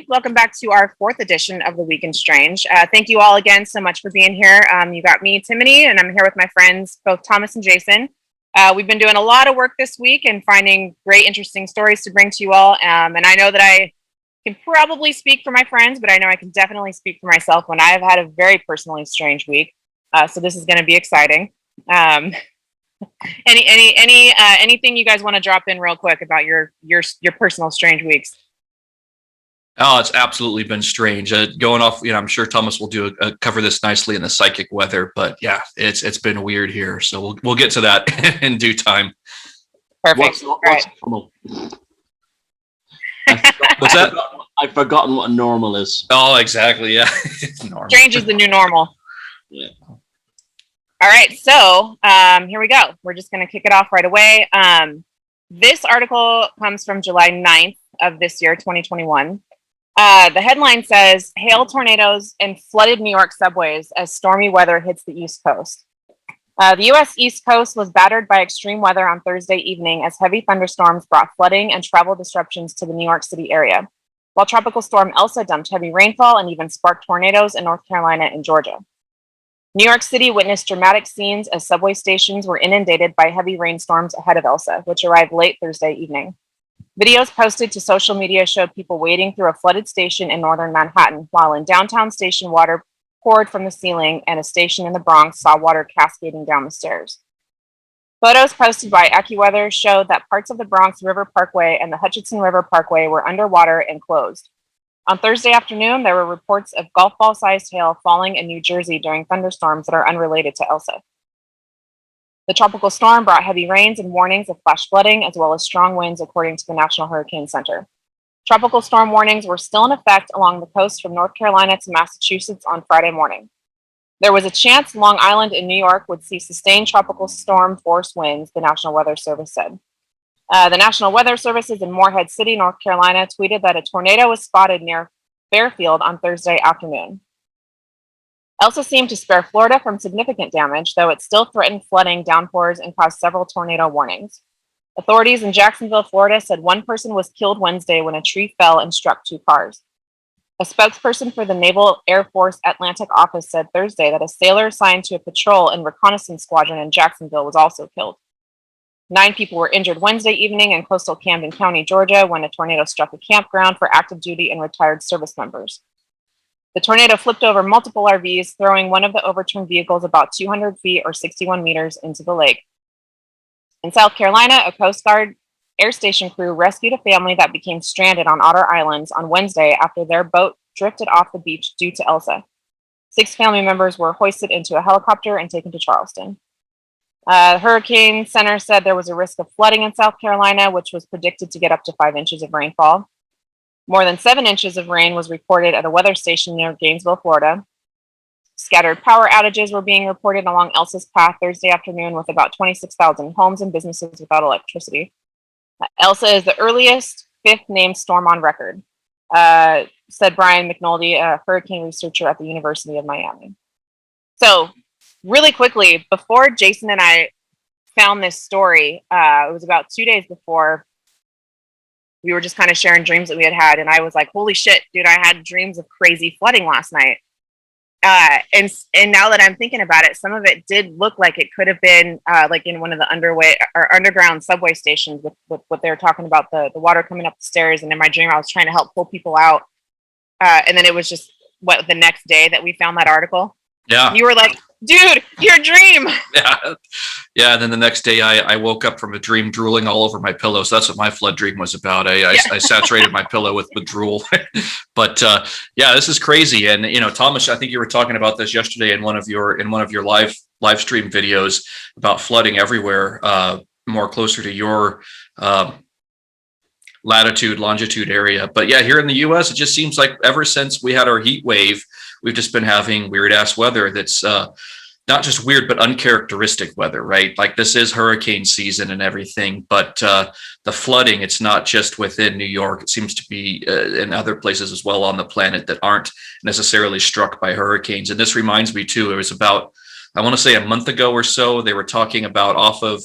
Welcome back to our fourth edition of the Week in Strange. Thank you all again so much for being here. You got me, Timony, and I'm here with my friends, both Thomas and Jason. We've been doing a lot of work this week and finding great, interesting stories to bring to you all. And I know that I can probably speak for my friends, but I know I can definitely speak for myself when I've had a very personally strange week. So this is going to be exciting. Anything you guys want to drop in real quick about your personal strange weeks? Oh, it's absolutely been strange. Going off, I'm sure Thomas will cover this nicely in the psychic weather, but yeah, it's been weird here. So we'll get to that in due time. Perfect. What's normal? What's that? I've forgotten what a normal is. Oh, exactly. Yeah. Strange is the new normal. Yeah. All right. So here we go. We're just going to kick it off right away. This article comes from July 9th of this year, 2021. The headline says, hail, tornadoes, and flooded New York subways as stormy weather hits the East Coast. The U.S. East Coast was battered by extreme weather on Thursday evening as heavy thunderstorms brought flooding and travel disruptions to the New York City area, while Tropical Storm Elsa dumped heavy rainfall and even sparked tornadoes in North Carolina and Georgia. New York City witnessed dramatic scenes as subway stations were inundated by heavy rainstorms ahead of Elsa, which arrived late Thursday evening. Videos posted to social media showed people wading through a flooded station in northern Manhattan, while in downtown station water poured from the ceiling and a station in the Bronx saw water cascading down the stairs. Photos posted by AccuWeather showed that parts of the Bronx River Parkway and the Hutchinson River Parkway were underwater and closed. On Thursday afternoon, there were reports of golf ball-sized hail falling in New Jersey during thunderstorms that are unrelated to Elsa. The tropical storm brought heavy rains and warnings of flash flooding, as well as strong winds, according to the National Hurricane Center. Tropical storm warnings were still in effect along the coast from North Carolina to Massachusetts on Friday morning. There was a chance Long Island in New York would see sustained tropical storm force winds, the National Weather Service said. The National Weather Services in Morehead City, North Carolina, tweeted that a tornado was spotted near Fairfield on Thursday afternoon. Elsa seemed to spare Florida from significant damage, though it still threatened flooding, downpours, and caused several tornado warnings. Authorities in Jacksonville, Florida, said one person was killed Wednesday when a tree fell and struck two cars. A spokesperson for the Naval Air Force Atlantic office said Thursday that a sailor assigned to a patrol and reconnaissance squadron in Jacksonville was also killed. 9 people were injured Wednesday evening in coastal Camden County, Georgia, when a tornado struck a campground for active duty and retired service members. The tornado flipped over multiple RVs, throwing one of the overturned vehicles about 200 feet or 61 meters into the lake. In South Carolina, a Coast Guard air station crew rescued a family that became stranded on Otter Islands on Wednesday after their boat drifted off the beach due to Elsa. 6 family members were hoisted into a helicopter and taken to Charleston. The Hurricane Center said there was a risk of flooding in South Carolina, which was predicted to get up to 5 inches of rainfall. More than 7 inches of rain was reported at a weather station near Gainesville, Florida. Scattered power outages were being reported along Elsa's path Thursday afternoon, with about 26,000 homes and businesses without electricity. Elsa is the earliest 5th named storm on record, said Brian McNulty, a hurricane researcher at the University of Miami. So, really quickly, before Jason and I found this story, it was about 2 days before, we were just kind of sharing dreams that we had, and I was like, holy shit, dude, I had dreams of crazy flooding last night. And now that I'm thinking about it, some of it did look like it could have been like in one of the underground subway stations with what they were talking about, the water coming up the stairs. And in my dream, I was trying to help pull people out. And then it was just the next day that we found that article. Yeah. You were like, dude, your dream. Yeah. And then the next day I woke up from a dream drooling all over my pillow. So that's what my flood dream was about. I saturated my pillow with drool. But yeah, this is crazy. And Thomas, I think you were talking about this yesterday in one of your live stream videos about flooding everywhere, more closer to your longitude area. But yeah, here in the US, it just seems like ever since we had our heat wave, we've just been having weird ass weather that's not just weird, but uncharacteristic weather, right? Like this is hurricane season and everything, but the flooding, it's not just within New York. It seems to be in other places as well on the planet that aren't necessarily struck by hurricanes. And this reminds me too, it was about, I want to say a month ago or so, they were talking about off of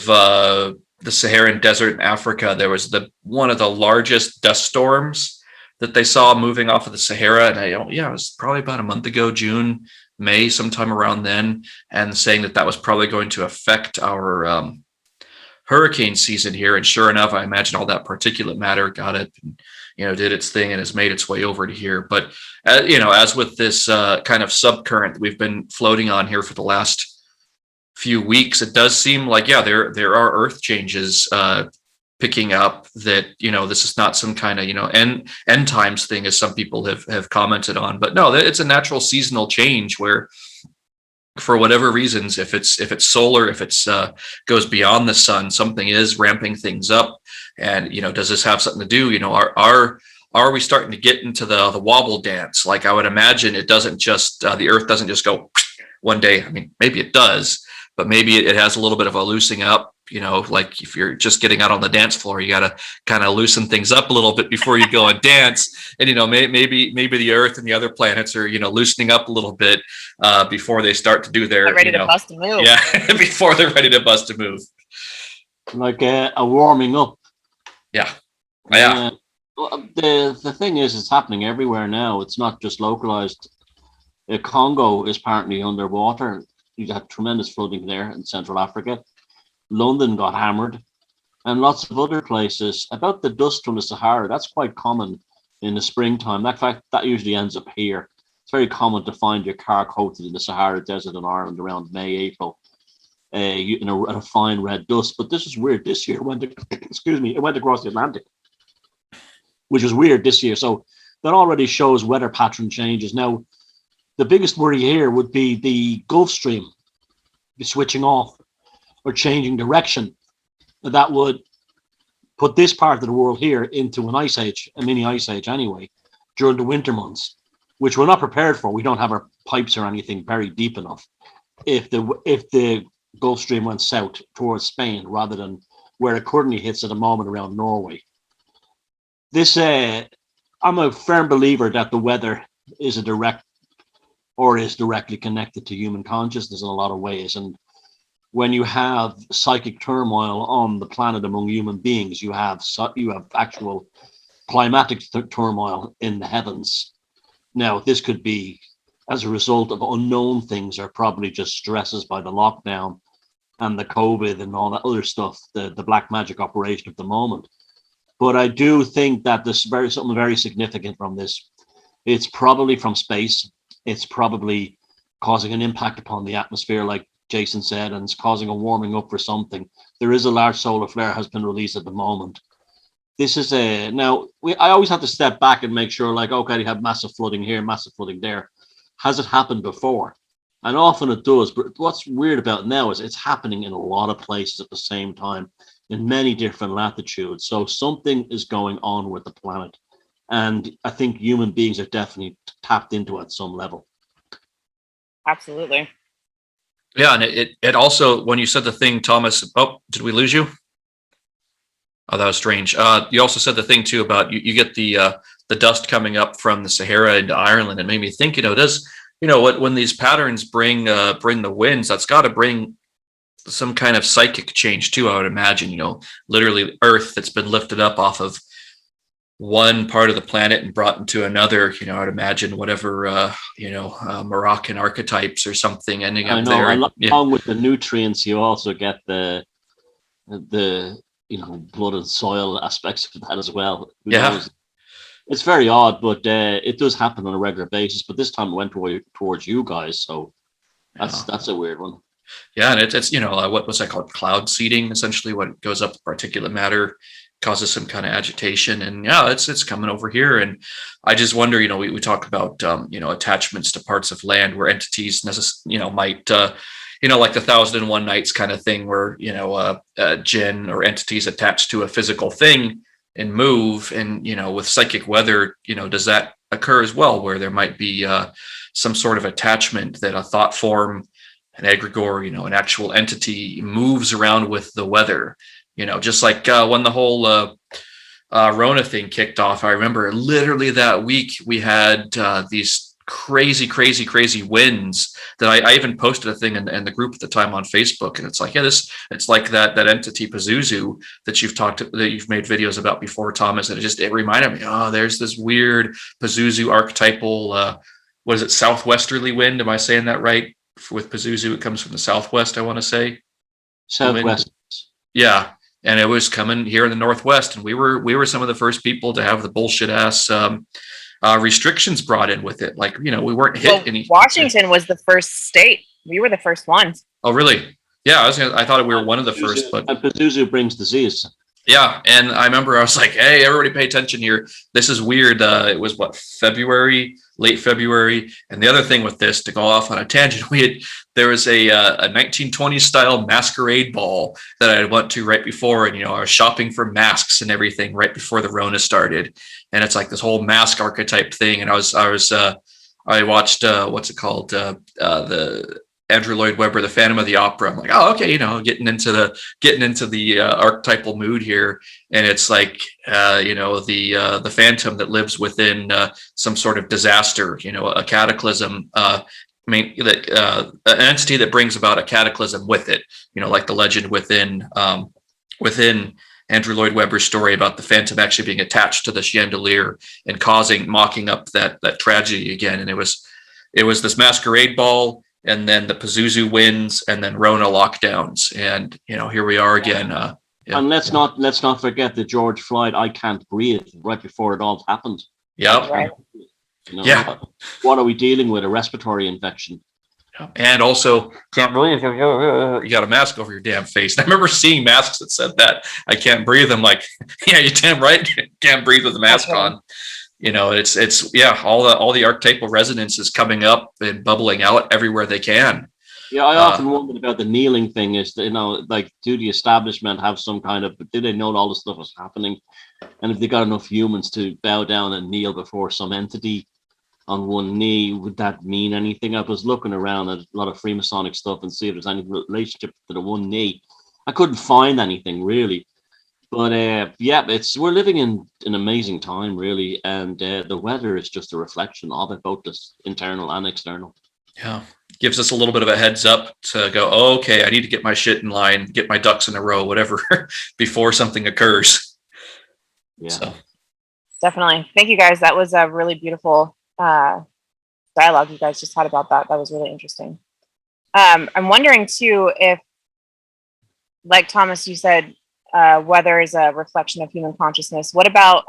the Saharan desert in Africa, there was one of the largest dust storms that they saw moving off of the Sahara. And it was probably about a month ago, June, May, sometime around then, and saying that was probably going to affect our hurricane season here. And sure enough, I imagine all that particulate matter got it, and, did its thing and has made its way over to here. But, as with this kind of subcurrent that we've been floating on here for the last few weeks, it does seem like, there are earth changes picking up, that this is not some kind of end times thing, as some people have commented on, but no, it's a natural seasonal change where, for whatever reasons, if it's solar, if it's goes beyond the sun, something is ramping things up. And does this have something to do, are we starting to get into the wobble dance? Like, I would imagine it doesn't just the earth doesn't just go one day. I mean, maybe it does, but maybe it has a little bit of a loosening up. Like if you're just getting out on the dance floor, you got to kind of loosen things up a little bit before you go and dance. And, maybe the earth and the other planets are, loosening up a little bit before they start to do their, they're ready to bust a move. Yeah, before they're ready to bust a move. Like a warming up. Yeah. Yeah. The thing is, it's happening everywhere now. It's not just localized. Congo is partly underwater. You had tremendous flooding there in Central Africa. London got hammered, and lots of other places. About the dust from the Sahara, that's quite common in the springtime. In fact, that usually ends up here. It's very common to find your car coated in the Sahara Desert in Ireland around May, April, in a fine red dust. But this is weird. This year, it went across the Atlantic, which is weird this year. So that already shows weather pattern changes. Now, the biggest worry here would be the Gulf Stream switching off or changing direction. That would put this part of the world here into an ice age, a mini ice age anyway, during the winter months, which we're not prepared for. We don't have our pipes or anything buried deep enough. If the Gulf Stream went south towards Spain rather than where it currently hits at the moment around Norway. This, I'm a firm believer that the weather is directly connected to human consciousness in a lot of ways. And when you have psychic turmoil on the planet among human beings, you have actual climatic turmoil in the heavens. Now, this could be as a result of unknown things, or probably just stresses by the lockdown and the COVID and all that other stuff, the black magic operation of the moment. But I do think that there's something very significant from this. It's probably from space. It's probably causing an impact upon the atmosphere, like Jason said, and it's causing a warming up for something. There is a large solar flare has been released at the moment. This is I always have to step back and make sure, like, okay, you have massive flooding here, massive flooding there. Has it happened before? And often it does. But what's weird about it now is it's happening in a lot of places at the same time, in many different latitudes. So something is going on with the planet. And I think human beings are definitely tapped into it at some level. Absolutely. Yeah, and it also, when you said the thing, Thomas, did we lose you? Oh, that was strange. You also said the thing too about you get the dust coming up from the Sahara into Ireland. It made me think, when these patterns bring the winds, that's got to bring some kind of psychic change too, I would imagine. Literally Earth that's been lifted up off of one part of the planet and brought into another. I'd imagine whatever Moroccan archetypes or something ending up there. Along with the nutrients, you also get the blood and soil aspects of that as well. It's very odd, but it does happen on a regular basis. But this time it went towards you guys, so that's a weird one. Yeah, and it's what was that called? Cloud seeding, essentially. What goes up, particulate matter causes some kind of agitation, and it's coming over here. And I just wonder, we talk about attachments to parts of land where entities might like the 1001 Nights kind of thing, where jinn or entities attached to a physical thing and move. And with psychic weather, does that occur as well, where there might be some sort of attachment that a thought form, an egregore, an actual entity moves around with the weather? Just like when the whole Rona thing kicked off, I remember literally that week we had these crazy winds that I even posted a thing in the group at the time on Facebook, and it's like, yeah, it's like that entity Pazuzu that you've made videos about before, Thomas, and it reminded me, oh, there's this weird Pazuzu archetypal, what is it, southwesterly wind? Am I saying that right? With Pazuzu, it comes from the southwest, I want to say. Southwest. Yeah. And it was coming here in the Northwest, and we were some of the first people to have the bullshit ass restrictions brought in with it. Like, we weren't hit any. Washington was the first state. We were the first ones. Oh, really? Yeah, I thought we were one of the first, but Pazuzu brings disease. Yeah, and I remember I was like, "Hey, everybody, pay attention here. This is weird." It was late February, and the other thing with this, to go off on a tangent, there was a 1920s style masquerade ball that I went to right before, and I was shopping for masks and everything right before the Rona started, and it's like this whole mask archetype thing, and I watched what's it called, the Andrew Lloyd Webber, The Phantom of the Opera. I'm like, oh, okay, getting into the archetypal mood here, and it's like, the phantom that lives within some sort of disaster, a cataclysm. An entity that brings about a cataclysm with it, like the legend within Andrew Lloyd Webber's story about the phantom actually being attached to the chandelier and mocking up that tragedy again. And it was this masquerade ball, and then the Pazuzu wins, and then Rona lockdowns, and here we are again. Yeah. And let's not forget the George Floyd "I can't breathe" right before it all happened. Yep. Right. Yeah. What are we dealing with? A respiratory infection. And also, can't breathe. You got a mask over your damn face. And I remember seeing masks that said that. I can't breathe. I'm like, yeah, you're damn right. Can't breathe with the mask on. It's all the archetypal resonance is coming up and bubbling out everywhere they can. Yeah, I often wondered about the kneeling thing. Is like, do the establishment have some kind of? Did they know all this stuff was happening? And if they got enough humans to bow down and kneel before some entity on one knee, would that mean anything? I was looking around at a lot of Freemasonic stuff and see if there's any relationship to the one knee. I couldn't find anything really. But we're living in an amazing time, really, and the weather is just a reflection of it, both this internal and external. Yeah, gives us a little bit of a heads up to go, oh, okay, I need to get my shit in line, get my ducks in a row, whatever, before something occurs. Yeah, so. Definitely. Thank you, guys. That was a really beautiful dialogue you guys just had about that. That was really interesting. I'm wondering too if, like Thomas, you said, weather is a reflection of human consciousness. What about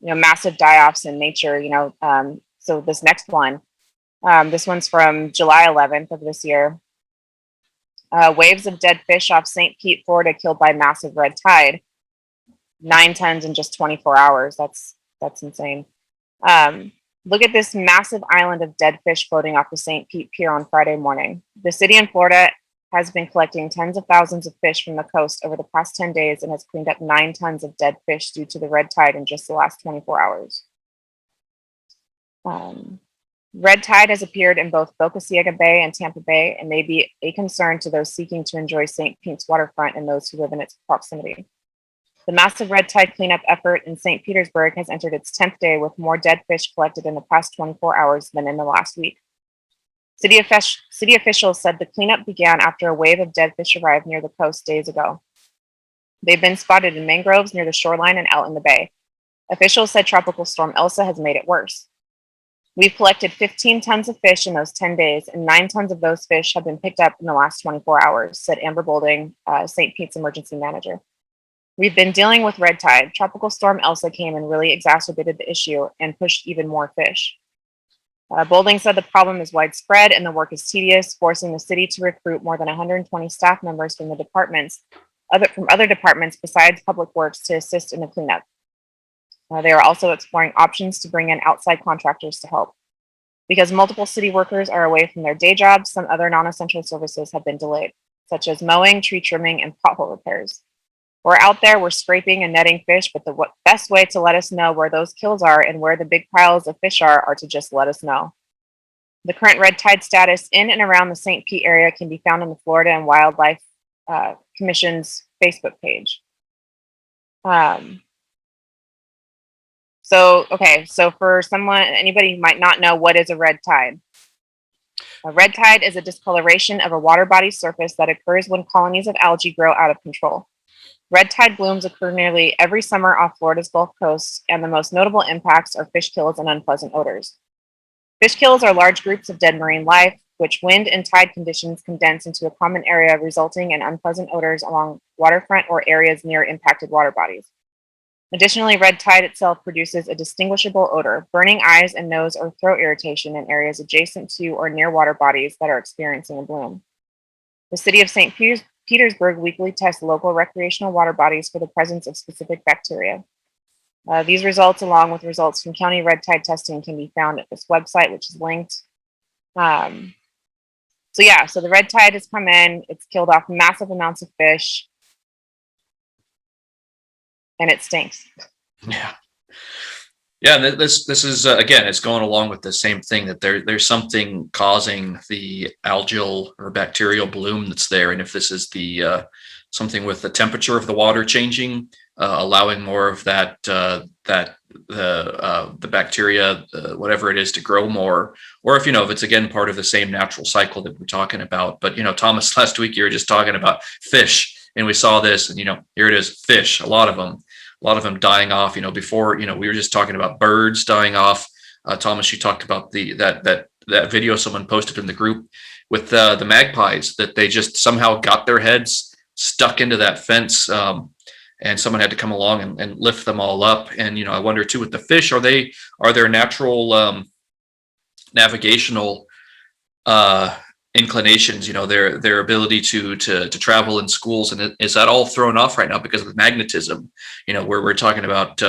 massive die-offs in nature? So this next one, this one's from July 11th of this year. Waves of dead fish off St. Pete, Florida, killed by massive red tide. 9 tons in just 24 hours. That's insane. Look at this massive island of dead fish floating off the St. Pete Pier on Friday morning. The city in Florida has been collecting tens of thousands of fish from the coast over the past 10 days and has cleaned up 9 tons of dead fish due to the red tide in just the last 24 hours. Red tide has appeared in both Boca Ciega Bay and Tampa Bay and may be a concern to those seeking to enjoy St. Pete's waterfront and those who live in its proximity. The massive red tide cleanup effort in St. Petersburg has entered its 10th day with more dead fish collected in the past 24 hours than in the last week. City officials said the cleanup began after a wave of dead fish arrived near the coast days ago. They've been spotted in mangroves near the shoreline and out in the bay. Officials said Tropical Storm Elsa has made it worse. We've collected 15 tons of fish in those 10 days, and 9 tons of those fish have been picked up in the last 24 hours, said Amber Bolding, St. Pete's emergency manager. We've been dealing with red tide. Tropical Storm Elsa came and really exacerbated the issue and pushed even more fish. Bolding said the problem is widespread and the work is tedious, forcing the city to recruit more than 120 staff members from other departments besides public works to assist in the cleanup. They are also exploring options to bring in outside contractors to help. Because multiple city workers are away from their day jobs, some other non-essential services have been delayed, such as mowing, tree trimming, and pothole repairs. We're out there, we're scraping and netting fish, but the best way to let us know where those kills are and where the big piles of fish are to just let us know. The current red tide status in and around the St. Pete area can be found on the Florida and Wildlife Commission's Facebook page. So, okay, so for anybody who might not know, what is a red tide? A red tide is a discoloration of a water body's surface that occurs when colonies of algae grow out of control. Red tide blooms occur nearly every summer off Florida's Gulf Coast, and the most notable impacts are fish kills and unpleasant odors. Fish kills are large groups of dead marine life, which wind and tide conditions condense into a common area, resulting in unpleasant odors along waterfront or areas near impacted water bodies. Additionally, red tide itself produces a distinguishable odor, burning eyes and nose or throat irritation in areas adjacent to or near water bodies that are experiencing a bloom. The city of St. Petersburg weekly tests local recreational water bodies for the presence of specific bacteria. These results, along with results from county red tide testing, can be found at this website, which is linked. So the red tide has come in, it's killed off massive amounts of fish, and it stinks. Yeah, this is again, it's going along with the same thing, that there's something causing the algal or bacterial bloom that's there, and if this is the something with the temperature of the water changing, allowing more of the bacteria, whatever it is, to grow more, or if it's again part of the same natural cycle that we're talking about. But Thomas, last week you were just talking about fish, and we saw this, and here it is, fish, a lot of them dying off. Before, we were just talking about birds dying off. Thomas, you talked about that video someone posted in the group with the magpies, that they just somehow got their heads stuck into that fence, and someone had to come along and lift them all up. And I wonder too, with the fish, are there natural navigational inclinations, their ability to travel in schools, and is that all thrown off right now because of magnetism? Where we're talking about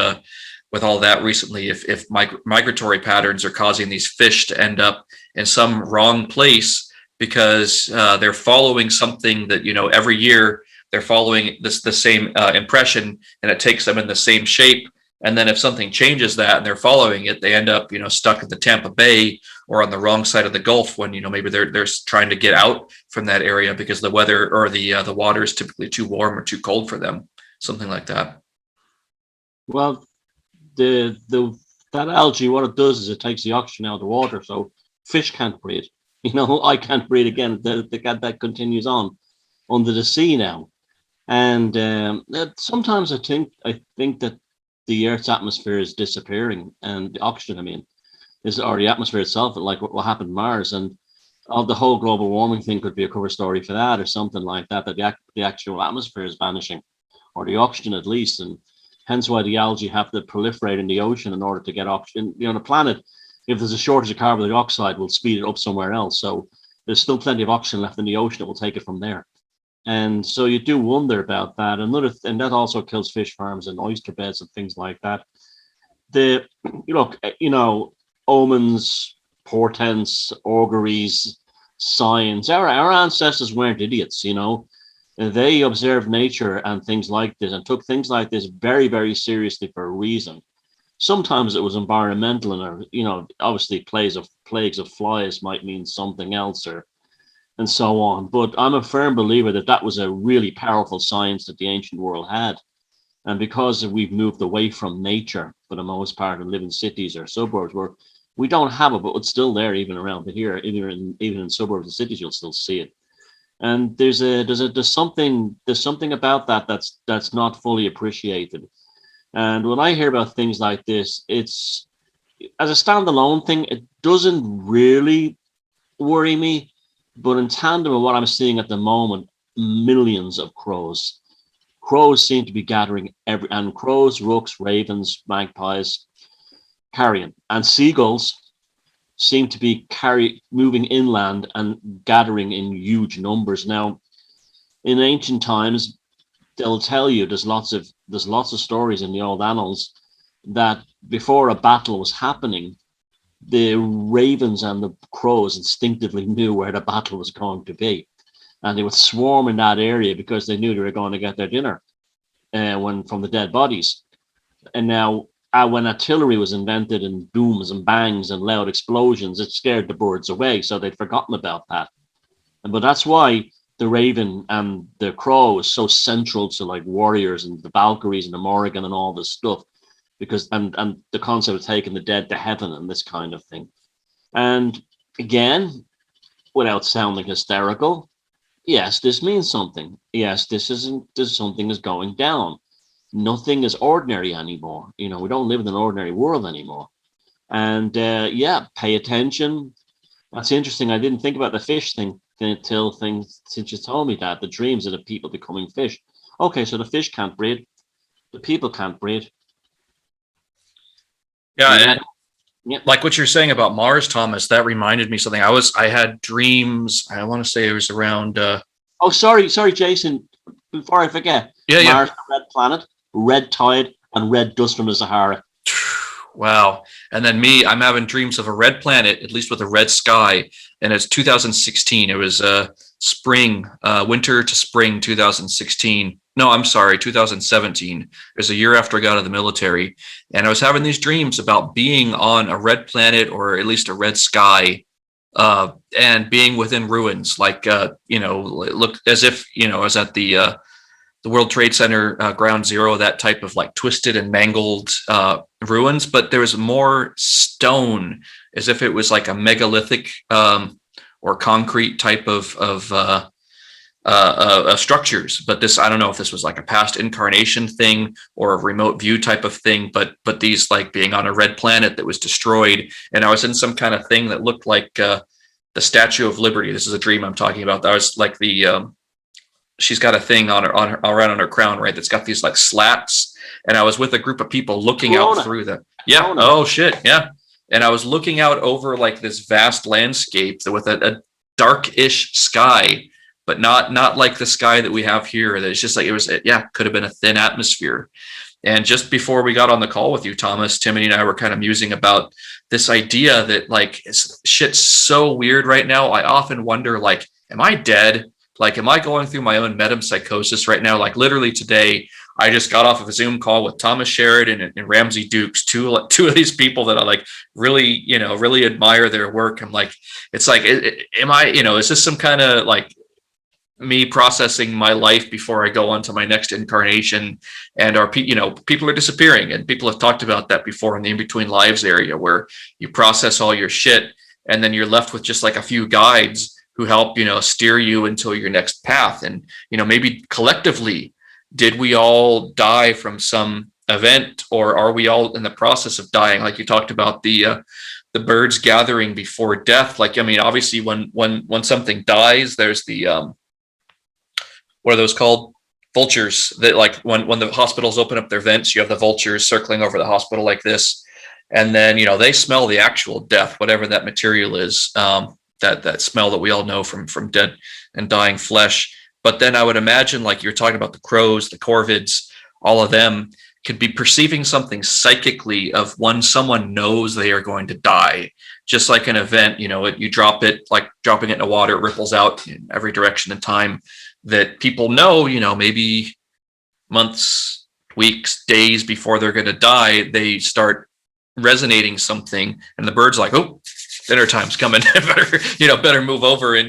with all that recently, if migratory patterns are causing these fish to end up in some wrong place because they're following something that every year they're following the same impression, and it takes them in the same shape. And then if something changes that and they're following it, they end up, stuck at the Tampa Bay or on the wrong side of the Gulf when, maybe they're trying to get out from that area because the weather or the water is typically too warm or too cold for them, something like that. Well, that algae, what it does is it takes the oxygen out of the water, so fish can't breathe. I can't breathe again. That continues on under the sea now, and sometimes I think that the Earth's atmosphere is disappearing, and the oxygen, or the atmosphere itself, like what happened to Mars, and the whole global warming thing could be a cover story for that, or something like that. That the actual atmosphere is vanishing, or the oxygen at least, and hence why the algae have to proliferate in the ocean in order to get oxygen. The planet, if there's a shortage of carbon dioxide, will speed it up somewhere else. So there's still plenty of oxygen left in the ocean. It will take it from there. And so you do wonder about that. And that also kills fish farms and oyster beds and things like that. Omens, portents, auguries, signs. Our ancestors weren't idiots, They observed nature and things like this, and took things like this very, very seriously for a reason. Sometimes it was environmental, and obviously plagues of flies might mean something else, and so on. But I'm a firm believer that was a really powerful science that the ancient world had. And because we've moved away from nature for the most part and live in cities or suburbs where we don't have it, but it's still there even around here, even in suburbs and cities, you'll still see it. And there's something about that's not fully appreciated. And when I hear about things like this, it's as a standalone thing, it doesn't really worry me. But in tandem with what I'm seeing at the moment, millions of crows. Crows seem to be gathering and crows, rooks, ravens, magpies, carrion, and seagulls seem to be moving inland and gathering in huge numbers. Now, in ancient times, they'll tell you there's lots of stories in the old annals that before a battle was happening, the ravens and the crows instinctively knew where the battle was going to be, and they would swarm in that area because they knew they were going to get their dinner from the dead bodies. And now, when artillery was invented and booms and bangs and loud explosions, it scared the birds away, so they'd forgotten about that. But that's why the raven and the crow is so central to like warriors and the Valkyries and the Morrigan and all this stuff, because and the concept of taking the dead to heaven and this kind of thing. And again, without sounding hysterical, yes, this means something. Yes, this something is going down. Nothing is ordinary anymore. You know, we don't live in an ordinary world anymore. And yeah, pay attention. That's interesting. I didn't think about the fish thing since you told me that, the dreams of the people becoming fish. Okay, so the fish can't breathe, the people can't breathe. Yeah, And and like what you're saying about Mars, Thomas, that reminded me something. I had dreams. I want to say it was around. oh, sorry, Jason. Before I forget, Yeah. Mars, red planet, red tide, and red dust from the Sahara. Wow. And then me, I'm having dreams of a red planet, at least with a red sky. And it's 2016. It was spring, winter to spring 2016. No, I'm sorry, 2017. It was a year after I got out of the military. And I was having these dreams about being on a red planet, or at least a red sky, and being within ruins, like, look as if, I was at the World Trade Center, Ground Zero, that type of like twisted and mangled ruins, but there was more stone, as if it was like a megalithic or concrete type of structures. But this, I don't know if this was like a past incarnation thing or a remote view type of thing, but these, like being on a red planet that was destroyed, and I was in some kind of thing that looked like the Statue of Liberty. This is a dream I'm talking about. That was like she's got a thing on her crown, right? That's got these like slats. And I was with a group of people looking out through them. Yeah. Corona. Oh shit. Yeah. And I was looking out over like this vast landscape with a dark-ish sky, but not like the sky that we have here. That it's just like, could have been a thin atmosphere. And just before we got on the call with you, Thomas, Timothy and I were kind of musing about this idea that like shit's so weird right now. I often wonder, like, am I dead? Like, am I going through my own metempsychosis right now? Like, literally today, I just got off of a Zoom call with Thomas Sheridan and Ramsey Dukes, two of these people that I like really, really admire their work. I'm like, it's like, am I, is this some kind of like me processing my life before I go on to my next incarnation? And people are disappearing, and people have talked about that before in the in-between lives area, where you process all your shit and then you're left with just like a few guides who help, steer you into your next path. And, maybe collectively, did we all die from some event, or are we all in the process of dying? Like you talked about the birds gathering before death. Like, I mean, obviously when something dies, there's the, what are those called? Vultures. That, like, when the hospitals open up their vents, you have the vultures circling over the hospital like this. And then, they smell the actual death, whatever that material is. That smell that we all know from dead and dying flesh. But then I would imagine, like you're talking about, the crows, the corvids, all of them could be perceiving something psychically of when someone knows they are going to die. Just like an event, you drop it, like dropping it in the water, it ripples out in every direction in time, that people know, maybe months, weeks, days before they're going to die, they start resonating something, and the bird's like, oh, dinner time's coming. better move over and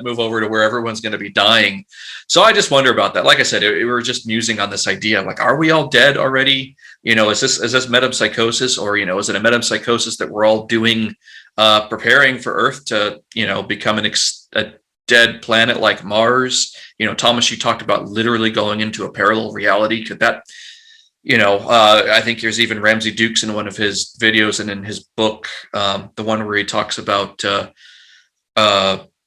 move over to where everyone's going to be dying. So I just wonder about that. Like I said, we were just musing on this idea of, like, are we all dead already? Is this metempsychosis, or is it a metempsychosis that we're all doing, preparing for Earth to become a dead planet like Mars? Thomas, you talked about literally going into a parallel reality. Could that? I think there's even Ramsey Dukes in one of his videos and in his book, the one where he talks about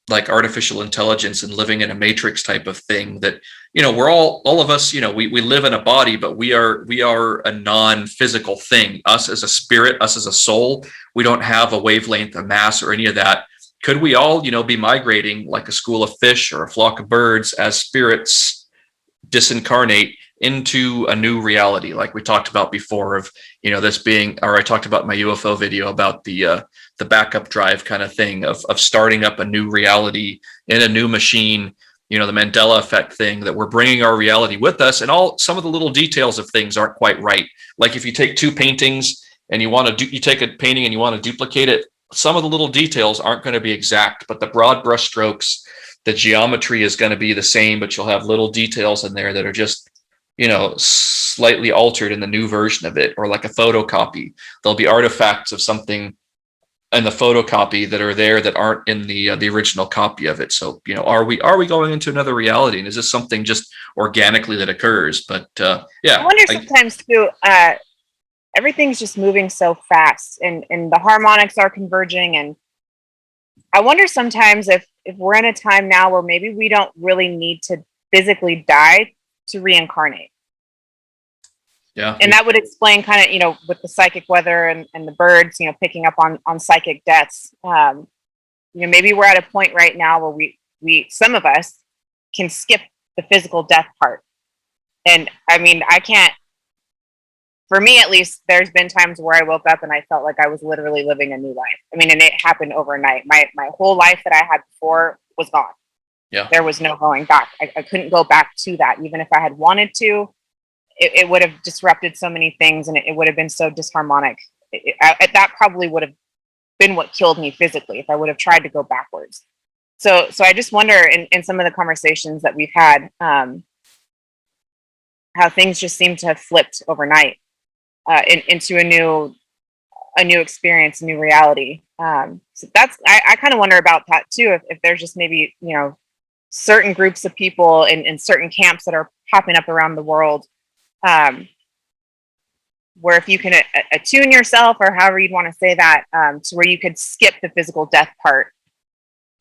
like artificial intelligence and living in a matrix type of thing, that, we're all of us, we live in a body, but we are a non-physical thing. Us as a spirit, us as a soul, we don't have a wavelength, a mass, or any of that. Could we all, be migrating like a school of fish or a flock of birds as spirits disincarnate into a new reality, like we talked about before, of this being, or I talked about my UFO video about the backup drive kind of thing of starting up a new reality in a new machine, the Mandela effect thing, that we're bringing our reality with us, and some of the little details of things aren't quite right. Like if you take two paintings and you take a painting and you want to duplicate it, some of the little details aren't going to be exact, but the broad brush strokes, the geometry is going to be the same, but you'll have little details in there that are just slightly altered in the new version of it, or like a photocopy. There'll be artifacts of something in the photocopy that are there that aren't in the original copy of it. So, are we going into another reality, and is this something just organically that occurs? But yeah, I wonder sometimes too. Everything's just moving so fast, and the harmonics are converging, and I wonder sometimes if we're in a time now where maybe we don't really need to physically die to reincarnate. Yeah. And that would explain kind of, with the psychic weather and the birds, picking up on psychic deaths. Maybe we're at a point right now where we some of us can skip the physical death part. And I mean, I can't, for me at least, there's been times where I woke up and I felt like I was literally living a new life. I mean, and it happened overnight. My whole life that I had before was gone. Yeah. There was no going back. I couldn't go back to that. Even if I had wanted to, it would have disrupted so many things, and it would have been so disharmonic. That probably would have been what killed me physically if I would have tried to go backwards. So I just wonder in some of the conversations that we've had, how things just seem to have flipped overnight into a new experience, a new reality. So that's I kind of wonder about that too. If there's just maybe certain groups of people in certain camps that are popping up around the world. Where if you can attune yourself, or however you'd want to say that, to where you could skip the physical death part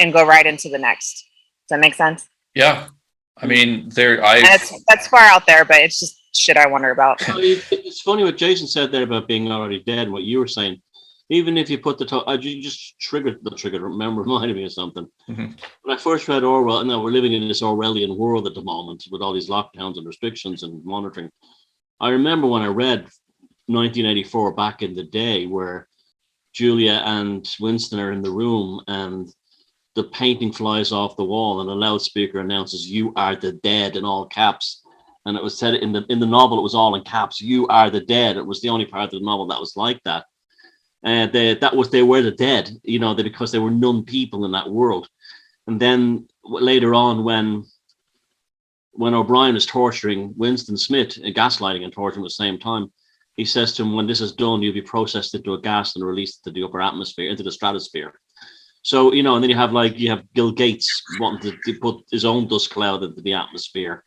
and go right into the next. Does that make sense? Yeah. I mean, that's far out there, but it's just shit I wonder about. It's funny what Jason said there about being already dead, and what you were saying. Even if you put you just reminded me of something. Mm-hmm. When I first read Orwell, and now we're living in this Orwellian world at the moment with all these lockdowns and restrictions and monitoring. I remember when I read 1984 back in the day, where Julia and Winston are in the room and the painting flies off the wall and a loudspeaker announces "You are the dead" in all caps. And it was said in the novel, it was all in caps. "You are the dead." It was the only part of the novel that was like that. And they were the dead, because there were none people in that world. And then later on, when O'Brien is torturing Winston Smith, gaslighting and torturing at the same time, he says to him, "When this is done, you'll be processed into a gas and released to the upper atmosphere, into the stratosphere." So, and then you have Bill Gates wanting to put his own dust cloud into the atmosphere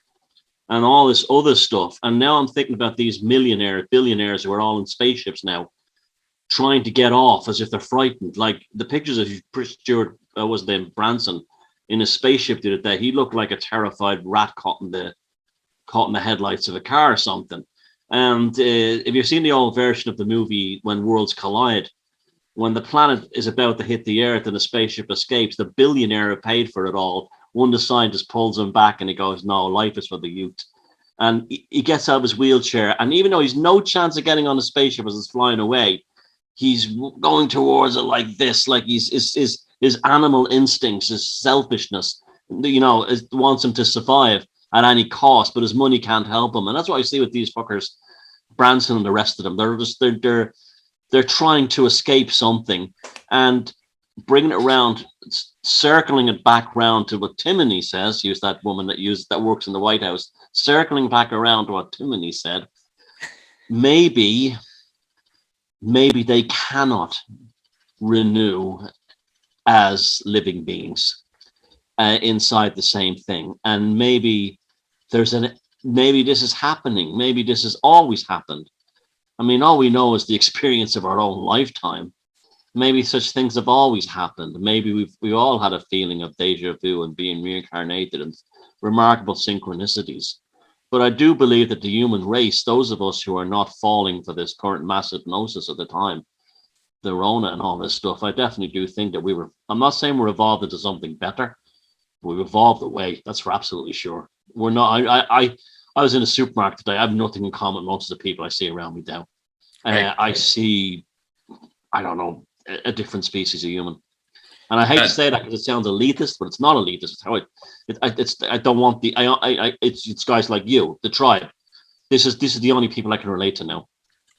and all this other stuff. And now I'm thinking about these billionaires who are all in spaceships now, trying to get off as if they're frightened. Like the pictures of Stuart, was his name, Branson, in a spaceship the other day. He looked like a terrified rat caught in the headlights of a car or something. And if you've seen the old version of the movie When Worlds Collide, when the planet is about to hit the Earth and the spaceship escapes, the billionaire who paid for it all, one of the scientists pulls him back and he goes, "No, life is for the youth." And he gets out of his wheelchair, and even though he's no chance of getting on the spaceship as it's flying away, he's going towards it like this, like his animal instincts, his selfishness, wants him to survive at any cost, but his money can't help him. And that's what I see with these fuckers, Branson and the rest of them. They're trying to escape something and bringing it around, circling it back round to what Timony says. Use that woman that works in the White House, circling back around to what Timony said. Maybe they cannot renew as living beings inside the same thing, and maybe maybe this is happening. Maybe this has always happened. I mean, all we know is the experience of our own lifetime. Maybe such things have always happened. Maybe we've all had a feeling of deja vu and being reincarnated and remarkable synchronicities. But I do believe that the human race, those of us who are not falling for this current mass hypnosis of the time, the Rona and all this stuff, I definitely do think that I'm not saying we're evolved into something better, but we've evolved away. That's for absolutely sure. We're not, I was in a supermarket today. I have nothing in common with most of the people I see around me now. I see, I don't know, a different species of human. And I hate to say that because it sounds elitist, but it's not elitist. It's how I don't want it's guys like you, the tribe. This is the only people I can relate to now.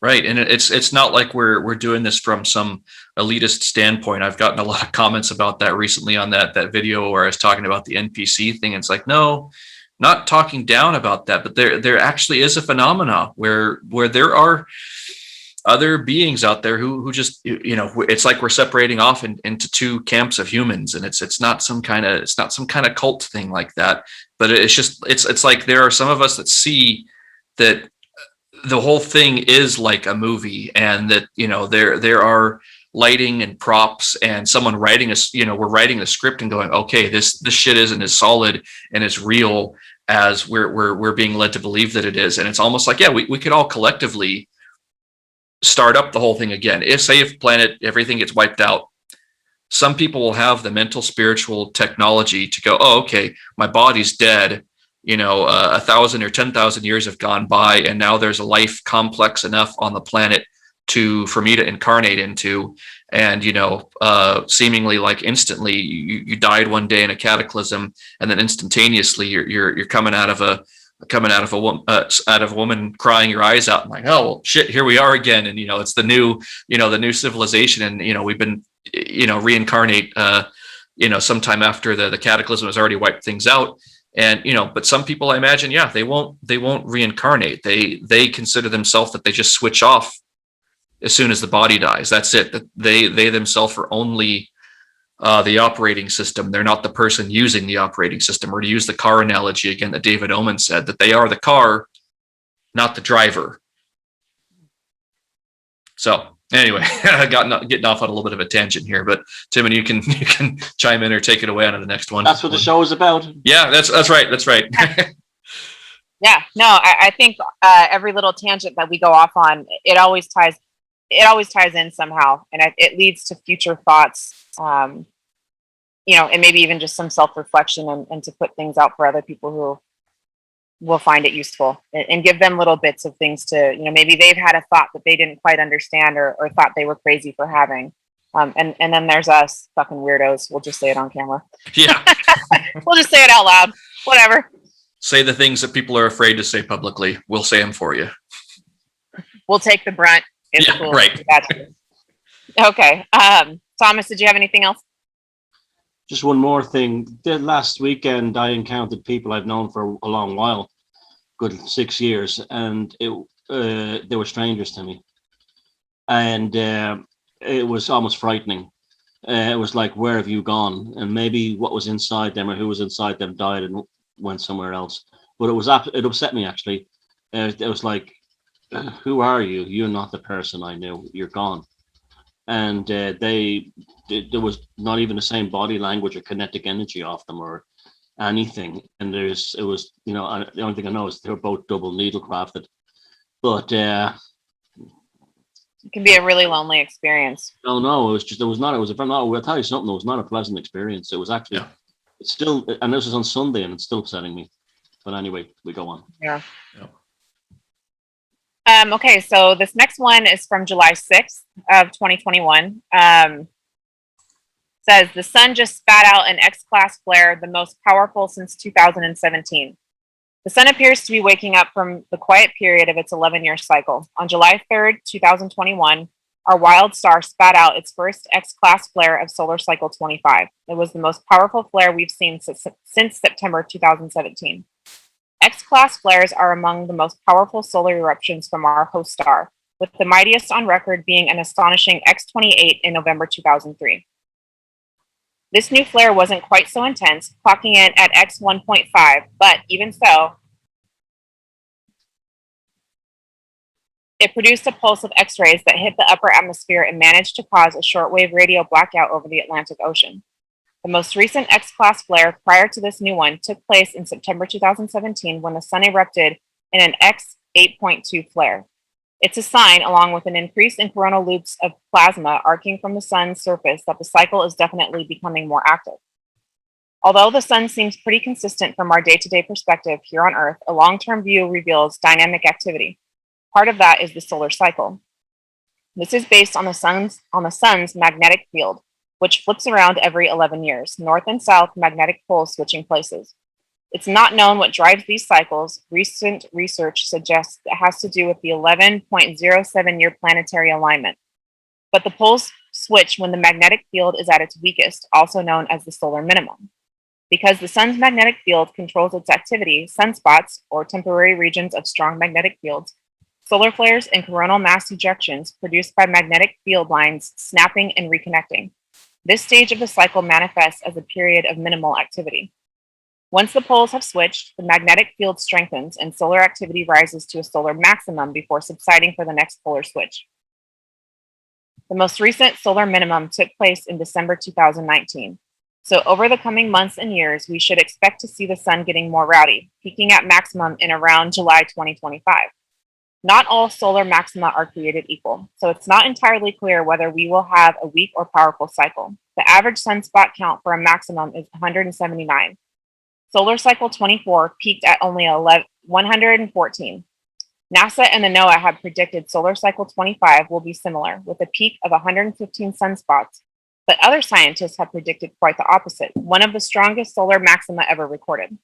Right. And it's not like we're doing this from some elitist standpoint. I've gotten a lot of comments about that recently on that video where I was talking about the NPC thing. It's like, no, not talking down about that, but there actually is a phenomena where there are other beings out there who just, it's like we're separating off into two camps of humans, and it's not some kind of cult thing like that, but it's like there are some of us that see that the whole thing is like a movie, and that there are lighting and props and someone writing we're writing a script and going, okay, this shit isn't as solid and as real as we're being led to believe that it is. And it's almost like, yeah, we could all collectively start up the whole thing again. If planet everything gets wiped out, some people will have the mental spiritual technology to go, oh, okay, my body's dead, 1,000 or 10,000 years have gone by, and now there's a life complex enough on the planet for me to incarnate into. And seemingly like instantly you died one day in a cataclysm, and then instantaneously you're coming out of a woman crying your eyes out, and like, oh well, shit, here we are again. And it's the new civilization, and we've been reincarnate sometime after the cataclysm has already wiped things out. And but some people, I imagine, yeah, they won't reincarnate. They consider themselves that they just switch off as soon as the body dies. That's it. That they themselves are only the operating system. They're not the person using the operating system. Or to use the car analogy again that David Oman said, that they are the car, not the driver. So anyway, I got getting off on a little bit of a tangent here, but Tim, and you can chime in or take it away on to the next one. That's what the show is about. Yeah, that's right. That's right. Yeah, no, I think every little tangent that we go off on, it always ties in somehow, and it leads to future thoughts, and maybe even just some self-reflection, and to put things out for other people who will find it useful, and give them little bits of things to, maybe they've had a thought that they didn't quite understand, or thought they were crazy for having. And then there's us fucking weirdos. We'll just say it on camera. Yeah. We'll just say it out loud. Whatever. Say the things that people are afraid to say publicly. We'll say them for you. We'll take the brunt. It's yeah, cool. Right. Okay. Thomas, did you have anything else? Just one more thing. Last weekend, I encountered people I've known for a long while, good 6 years, and they were strangers to me. And it was almost frightening. It was like, where have you gone? And maybe what was inside them, or who was inside them, died and went somewhere else. But it upset me, actually. It was like, who are you? You're not the person I knew. You're gone. And there was not even the same body language or kinetic energy off them or anything. And it was the only thing I know is they were both double needle crafted. But it can be a really lonely experience. No, I'll tell you something. It was not a pleasant experience. It was actually, It's still, and this was on Sunday, and it's still upsetting me. But anyway, we go on. Yeah. Okay, so this next one is from July 6th of 2021. Says, the sun just spat out an X-class flare, the most powerful since 2017. The sun appears to be waking up from the quiet period of its 11-year cycle. On July 3rd, 2021, our wild star spat out its first X-class flare of solar cycle 25. It was the most powerful flare we've seen since September 2017. X-class flares are among the most powerful solar eruptions from our host star, with the mightiest on record being an astonishing X28 in November 2003. This new flare wasn't quite so intense, clocking in at X1.5, but even so, it produced a pulse of X-rays that hit the upper atmosphere and managed to cause a shortwave radio blackout over the Atlantic Ocean. The most recent X-class flare prior to this new one took place in September 2017 when the sun erupted in an X8.2 flare. It's a sign, along with an increase in coronal loops of plasma arcing from the sun's surface, that the cycle is definitely becoming more active. Although the sun seems pretty consistent from our day-to-day perspective here on Earth, a long-term view reveals dynamic activity. Part of that is the solar cycle. This is based on the sun's magnetic field, which flips around every 11 years, north and south magnetic poles switching places. It's not known what drives these cycles. Recent research suggests it has to do with the 11.07-year planetary alignment. But the poles switch when the magnetic field is at its weakest, also known as the solar minimum. Because the sun's magnetic field controls its activity, sunspots, or temporary regions of strong magnetic fields, solar flares, and coronal mass ejections produced by magnetic field lines snapping and reconnecting. This stage of the cycle manifests as a period of minimal activity. Once the poles have switched, the magnetic field strengthens and solar activity rises to a solar maximum before subsiding for the next polar switch. The most recent solar minimum took place in December 2019. So over the coming months and years, we should expect to see the sun getting more rowdy, peaking at maximum in around July 2025. Not all solar maxima are created equal, so it's not entirely clear whether we will have a weak or powerful cycle. The average sunspot count for a maximum is 179. Solar cycle 24 peaked at only 114. NASA and the NOAA have predicted solar cycle 25 will be similar, with a peak of 115 sunspots, but other scientists have predicted quite the opposite, one of the strongest solar maxima ever recorded.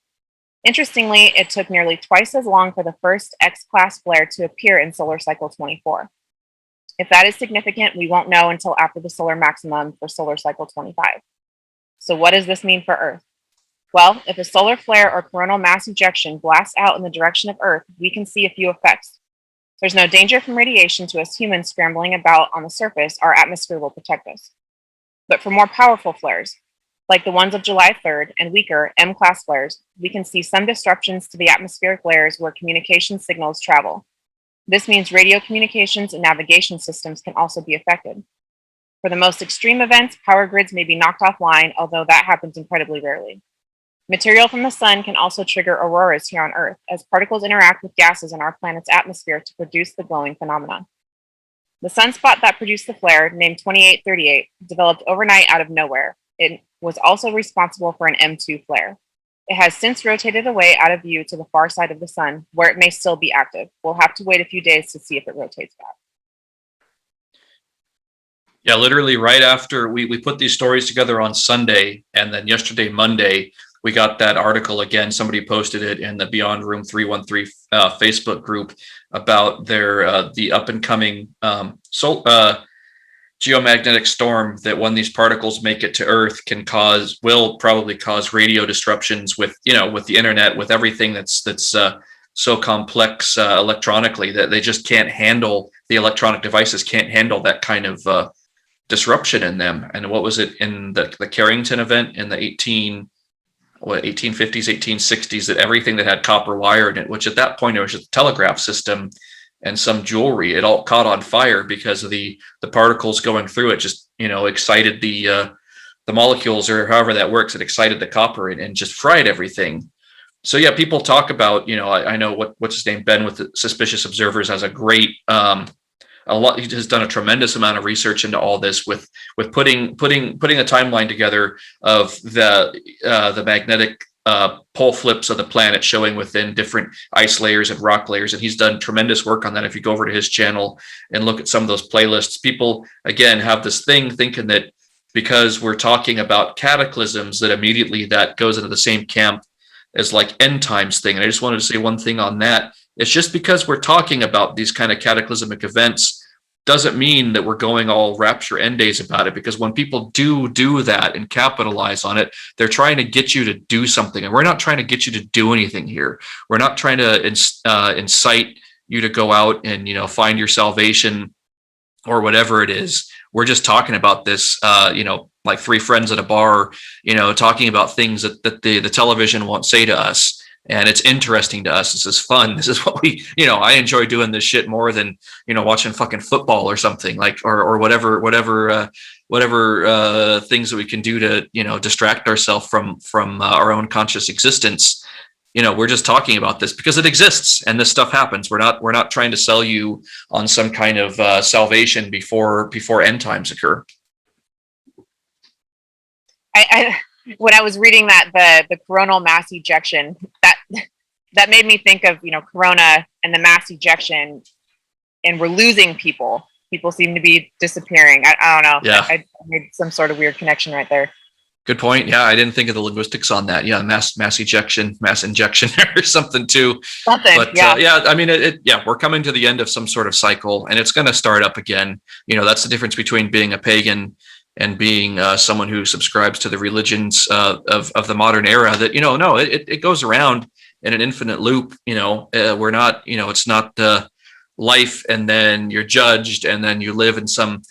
Interestingly, it took nearly twice as long for the first X-class flare to appear in solar cycle 24. If that is significant, we won't know until after the solar maximum for solar cycle 25. So what does this mean for Earth? Well, if a solar flare or coronal mass ejection blasts out in the direction of Earth, we can see a few effects. There's no danger from radiation to us humans scrambling about on the surface. Our atmosphere will protect us. But for more powerful flares, like the ones of July 3rd and weaker M-class flares, we can see some disruptions to the atmospheric layers where communication signals travel. This means radio communications and navigation systems can also be affected. For the most extreme events, power grids may be knocked offline, although that happens incredibly rarely. Material from the sun can also trigger auroras here on Earth, as particles interact with gases in our planet's atmosphere to produce the glowing phenomenon. The sunspot that produced the flare, named 2838, developed overnight out of nowhere. It was also responsible for an M2 flare. It has since rotated away out of view to the far side of the sun, where it may still be active. We'll have to wait a few days to see if it rotates back. Yeah, literally right after we put these stories together on Sunday, and then yesterday, Monday, we got that article again. Somebody posted it in the Beyond Room 313 Facebook group about the up and coming geomagnetic storm that when these particles make it to Earth will probably cause radio disruptions with the internet, with everything that's so complex electronically that they just can't handle. The electronic devices can't handle that kind of disruption in them. And what was it in the Carrington event in the 1850s, 1860s, that everything that had copper wire in it, which at that point it was just a telegraph system and some jewelry, it all caught on fire because of the particles going through it just, excited the molecules, or however that works. It excited the copper and just fried everything. So yeah, people talk about, I know what's his name, Ben with the Suspicious Observers, has a great, he has done a tremendous amount of research into all this with putting a timeline together of the magnetic pole flips of the planet showing within different ice layers and rock layers. And he's done tremendous work on that. If you go over to his channel and look at some of those playlists, people again have this thing thinking that because we're talking about cataclysms that immediately that goes into the same camp as like end times thing. And I just wanted to say one thing on that. It's just because we're talking about these kind of cataclysmic events doesn't mean that we're going all rapture end days about it, because when people do that and capitalize on it, they're trying to get you to do something. And we're not trying to get you to do anything here. We're not trying to incite you to go out and, find your salvation or whatever it is. We're just talking about this, like three friends at a bar, talking about things that the television won't say to us. And it's interesting to us. This is fun. This is what we, I enjoy doing this shit more than, watching fucking football or something, like, or whatever things that we can do to, distract ourselves from our own conscious existence. We're just talking about this because it exists and this stuff happens. We're not trying to sell you on some kind of salvation before end times occur. When I was reading that the coronal mass ejection, that made me think of corona and the mass ejection, and we're losing people. People seem to be disappearing. I don't know. Yeah, I made some sort of weird connection right there. Good point. Yeah, I didn't think of the linguistics on that. Yeah, mass ejection, mass injection, or something too. But yeah, I mean, we're coming to the end of some sort of cycle, and it's going to start up again. That's the difference between being a pagan and being someone who subscribes to the religions of the modern era, that, no, it goes around in an infinite loop. We're not, it's not life and then you're judged and then you live in some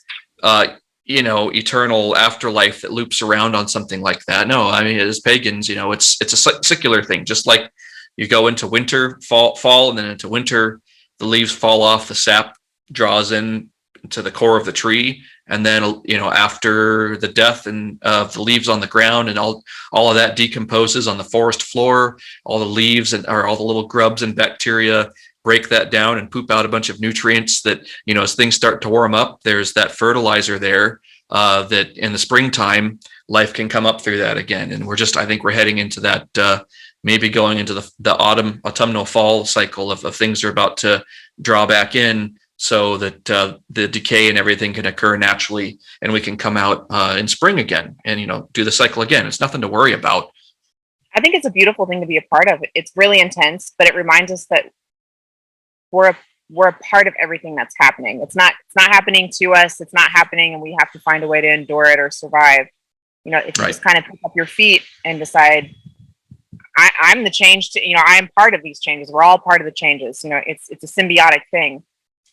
eternal afterlife that loops around on something like that. No, I mean, as pagans, it's a secular thing. Just like you go into winter, fall, and then into winter, the leaves fall off, the sap draws in to the core of the tree, and then after the death and of the leaves on the ground, and all of that decomposes on the forest floor, all the leaves or all the little grubs and bacteria break that down and poop out a bunch of nutrients that, as things start to warm up, there's that fertilizer there that in the springtime life can come up through that again. And I think we're heading into that, maybe going into the autumnal fall cycle of things are about to draw back in, so that the decay and everything can occur naturally, and we can come out in spring again and do the cycle again. It's nothing to worry about. I think it's a beautiful thing to be a part of. It's really intense, but it reminds us that we're a part of everything that's happening. It's not happening to us. It's not happening, and we have to find a way to endure it or survive. If you just kind of pick up your feet and decide, I'm the change to, I'm part of these changes. We're all part of the changes. It's a symbiotic thing.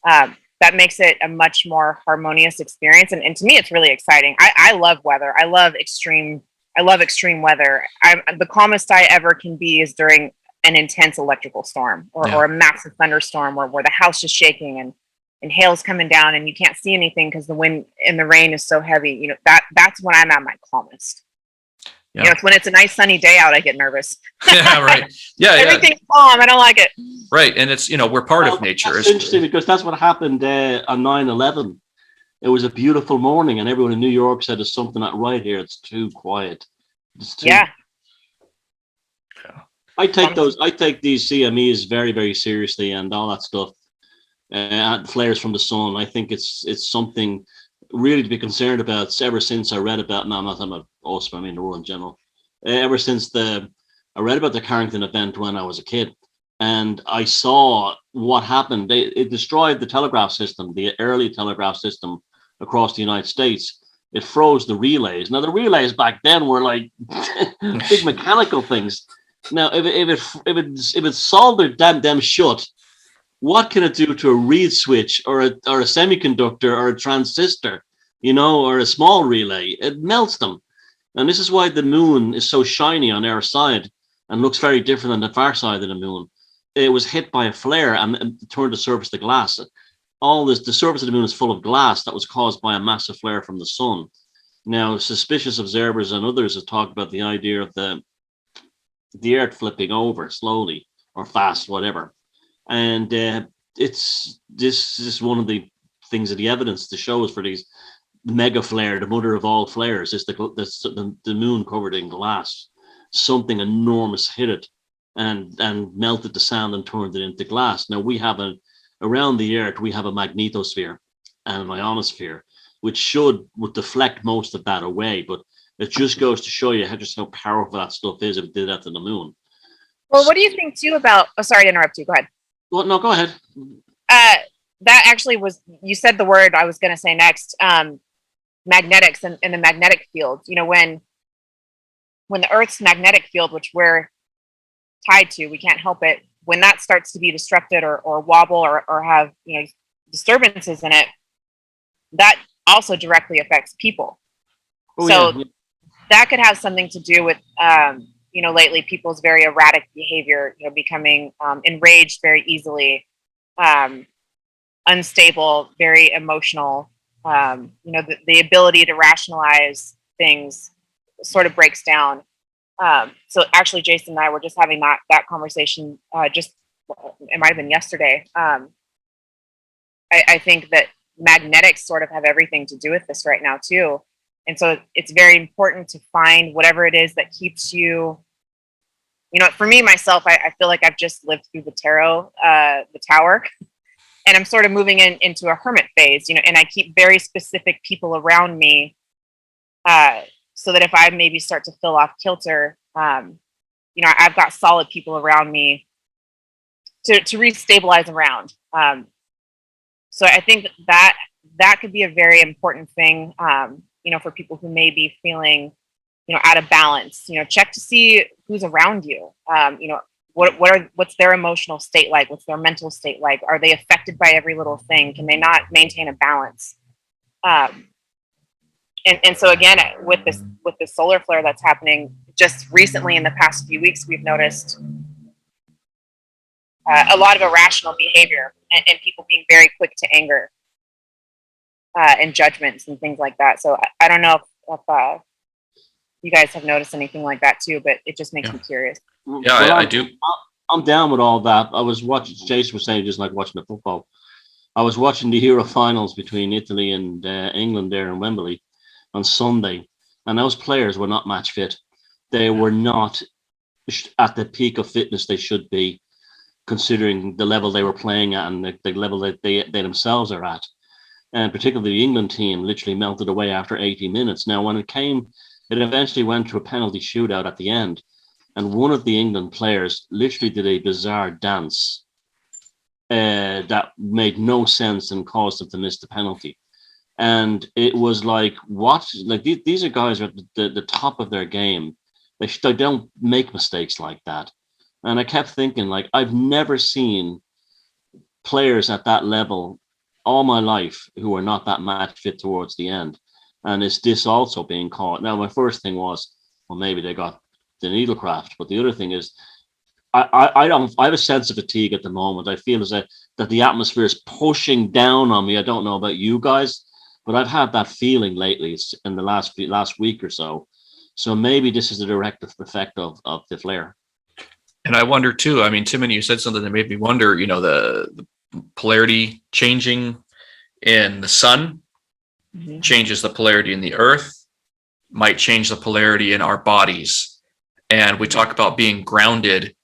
That makes it a much more harmonious experience. And to me, it's really exciting. I love weather. I love extreme weather. The calmest I ever can be is during an intense electrical storm or a massive thunderstorm where the house is shaking and hail's coming down and you can't see anything because the wind and the rain is so heavy. That's when I'm at my calmest. Yeah. It's when it's a nice sunny day out, I get nervous. Yeah, right. Yeah, everything's calm. I don't like it. Right, and it's we're part of nature. It's interesting because that's what happened on 9/11. It was a beautiful morning, and everyone in New York said, "There's something not right here. It's too quiet." Yeah. I take these CMEs very, very seriously, and all that stuff. Flares from the sun. I think it's something really to be concerned about. Ever since I read about, no, I'm not talking about us, but I mean the world in general. Ever since I read about the Carrington event when I was a kid, and I saw what happened. It destroyed the telegraph system, the early telegraph system across the United States. It froze the relays. Now the relays back then were like big mechanical things. Now if it soldered them shut, what can it do to a reed switch or a semiconductor or a transistor, or a small relay? It melts them. And this is why the moon is so shiny on our side and looks very different than the far side of the moon. It was hit by a flare and turned the surface to glass. The surface of the moon is full of glass that was caused by a massive flare from the sun. Now, suspicious observers and others have talked about the idea of the Earth flipping over slowly or fast, whatever. And this is one of the things that the evidence to show is for these mega flare, the mother of all flares, is the moon covered in glass. Something enormous hit it and melted the sand and turned it into glass. Now we have around the Earth, we have a magnetosphere and an ionosphere, which would deflect most of that away. But it just goes to show you how powerful that stuff is if it did that to the moon. Well, what do you think too about? Oh, sorry to interrupt you. Go ahead. Well, no, go ahead. That actually was, you said the word I was going to say next. Magnetics and the magnetic field. When the Earth's magnetic field, which we're tied to, we can't help it. When that starts to be disrupted or wobble or have disturbances in it, that also directly affects people. That could have something to do with lately people's very erratic behavior, becoming enraged very easily, unstable, very emotional. The ability to rationalize things sort of breaks down. So actually, Jason and I were just having that conversation. It might have been yesterday. I think that magnetics sort of have everything to do with this right now too. And so it's very important to find whatever it is that keeps you, for me, myself, I feel like I've just lived through the tarot, the tower, and I'm sort of moving into a hermit phase, and I keep very specific people around me, so that if I maybe start to feel off kilter, I've got solid people around me to restabilize around. So I think that could be a very important thing. for people who may be feeling, out of balance. Check to see who's around you. What's their emotional state like? What's their mental state like? Are they affected by every little thing? Can they not maintain a balance? And so again, with this solar flare that's happening just recently in the past few weeks, we've noticed a lot of irrational behavior and people being very quick to anger and judgments and things like that. So I don't know if you guys have noticed anything like that too, but it just makes me curious. Yeah, I do. I'm down with all that. I was watching, Jason was saying, just like watching the football. I was watching the Euro finals between Italy and England there in Wembley on Sunday, and those players were not match fit. They were not at the peak of fitness they should be, considering the level they were playing at and the level that they themselves are at. And particularly the England team literally melted away after 80 minutes. Now, when it eventually went to a penalty shootout at the end, and one of the England players literally did a bizarre dance that made no sense and caused them to miss the penalty. And it was like, what? Like, these are guys at the top of their game. They don't make mistakes like that. And I kept thinking, like, I've never seen players at that level all my life who are not that match fit towards the end. And is this also being caught? Now, my first thing was, well, maybe they got the needlecraft. But the other thing is, I have a sense of fatigue at the moment. I feel as that the atmosphere is pushing down on me. I don't know about you guys, but I've had that feeling lately in the last week or so. So maybe this is a direct effect of the flare. And I wonder too, I mean, Timothy, you said something that made me wonder, the polarity changing in the sun changes the polarity in the earth, might change the polarity in our bodies. And we talk about being grounded.